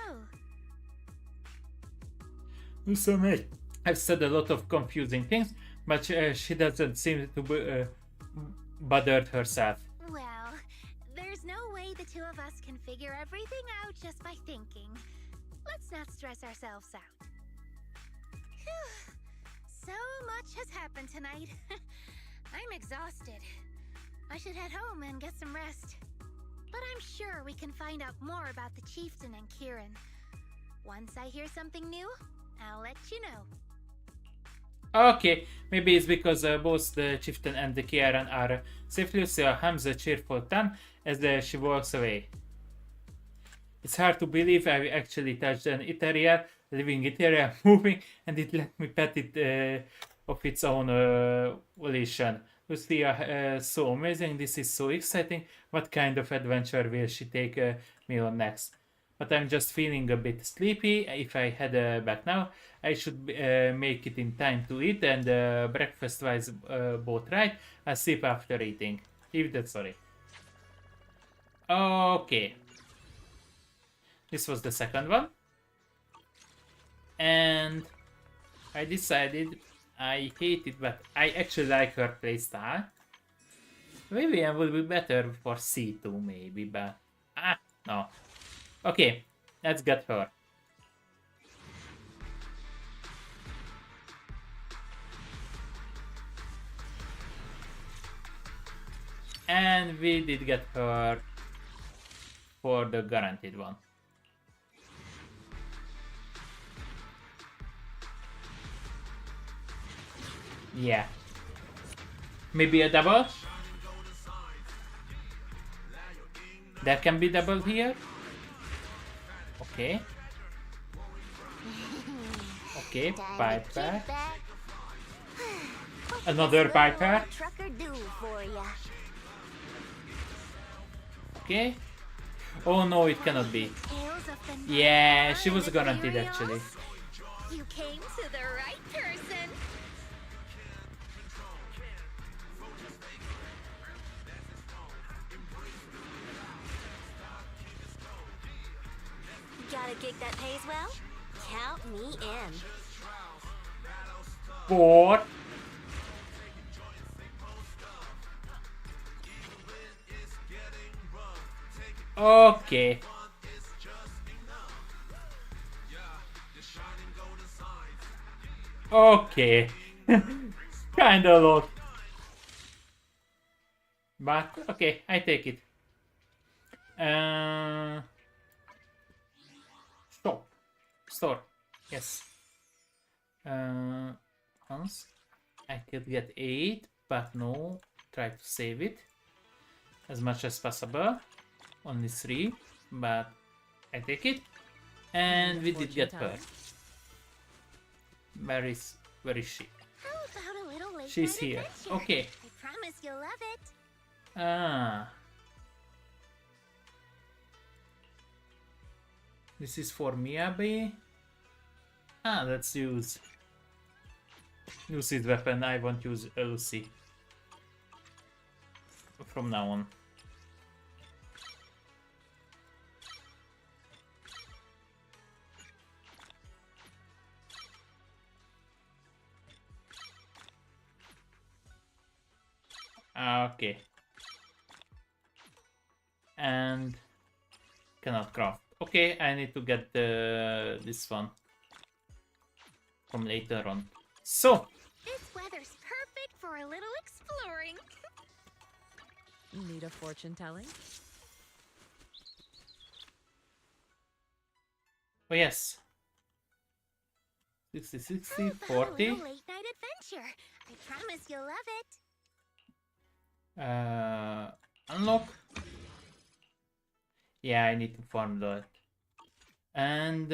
So many. I've said a lot of confusing things, but she doesn't seem to be bothered herself. Well, there's no way the two of us can figure everything out just by thinking. Let's not stress ourselves out. Phew. So much has happened tonight. I'm exhausted. I should head home and get some rest. But I'm sure we can find out more about the chieftain and Kieran. Once I hear something new, I'll let you know. Okay, maybe it's because both the chieftain and the Kieran are safely, so hums a cheerful tone as she walks away. It's hard to believe I actually touched an ethereal, living ethereal moving, and it let me pet it of its own volition. Lucia, so amazing, this is so exciting. What kind of adventure will she take me on next? But I'm just feeling a bit sleepy. If I head back now, I should make it in time to eat, and breakfast-wise both right. I'll sleep after eating. If that's sorry. Okay. This was the second one. And I decided I hate it, but I actually like her playstyle. Vivian will be better for C2 maybe, but... no. Okay, let's get her. And we did get her for the guaranteed one. Yeah. Maybe a double? There can be double here? Okay. Okay, Time to Piper. kick back. Another This little Piper. old trucker do for ya. Okay. Oh no, it cannot be. Tales of the Yeah, she Nightmare was and the guaranteed Curios? actually. You came to the right person. Got a gig that pays well? Count me in. What? Okay. Okay. Kinda a lot. But okay, I take it. Stop. Store. Yes. Once I could get 8, but no. Try to save it as much as possible. Only 3, but I take it. And we did get her. Where is she? How about a little late She's night here. adventure? Okay. I promise you'll love it. Ah. This is for Miyabi. Ah, let's use Lucy's weapon. I won't use Lucy from now on. Okay. And cannot craft. Okay, I need to get this one from later on. So, This weather's perfect for a little exploring. Need a fortune telling? oh yes. 60, 60, How about a 40. little late night adventure? I promise you'll love it. Unlock. Yeah, I need to farm that. And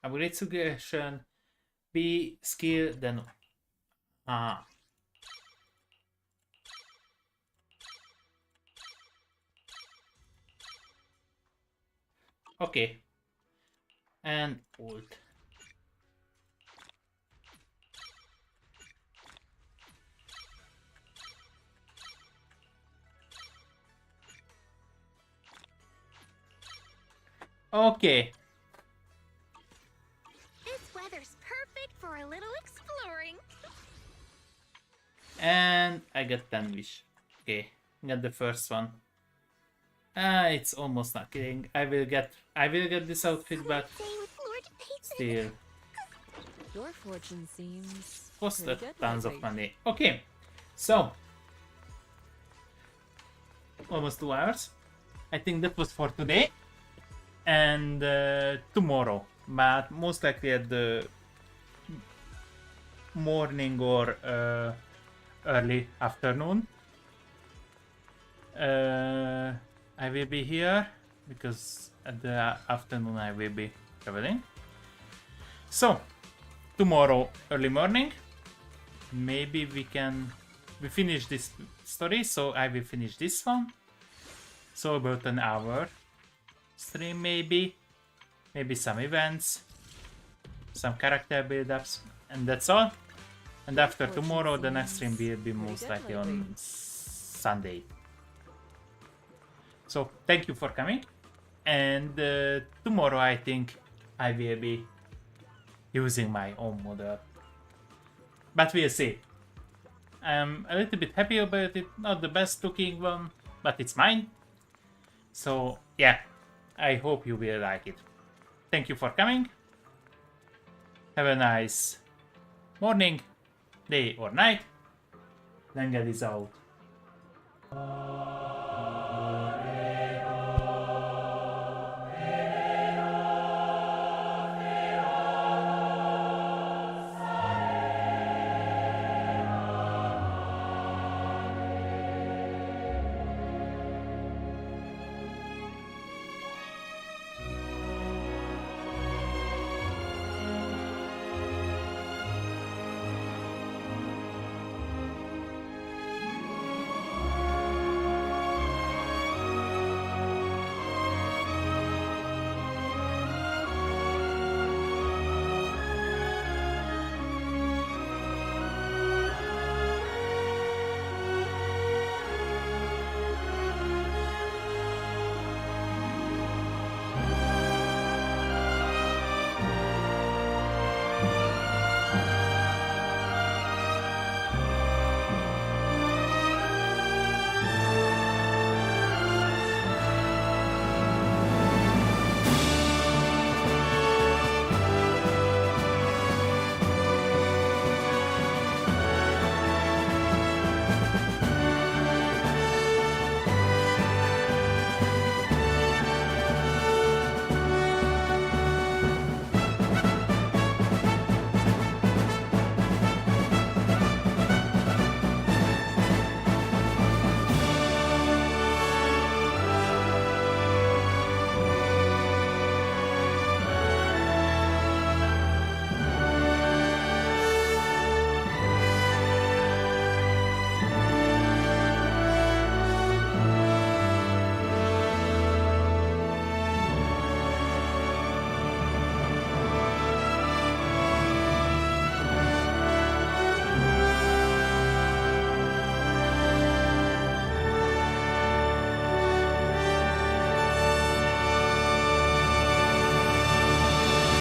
upgrade suggestion. B skill then. Ah. Okay. And ult. Okay. This weather's perfect for a little exploring. And I got 10 wish. Okay. Got the first one. It's almost not kidding. I will get this outfit, but still Your fortune seems cost pretty good tons lately. of money. Okay. So almost 2 hours. I think that was for today. And tomorrow, but most likely at the morning or early afternoon. I will be here because at the afternoon I will be traveling. So tomorrow early morning, maybe we finish this story. So I will finish this one. So about an hour stream, maybe some events, some character build-ups, and that's all. And after tomorrow, the next stream will be most likely on Sunday. So thank you for coming, and tomorrow I think I will be using my own model, but we'll see. I'm a little bit happy about it, not the best looking one, but it's mine. So yeah, I hope you will like it. Thank you for coming. Have a nice morning, day or night. Lengel is out.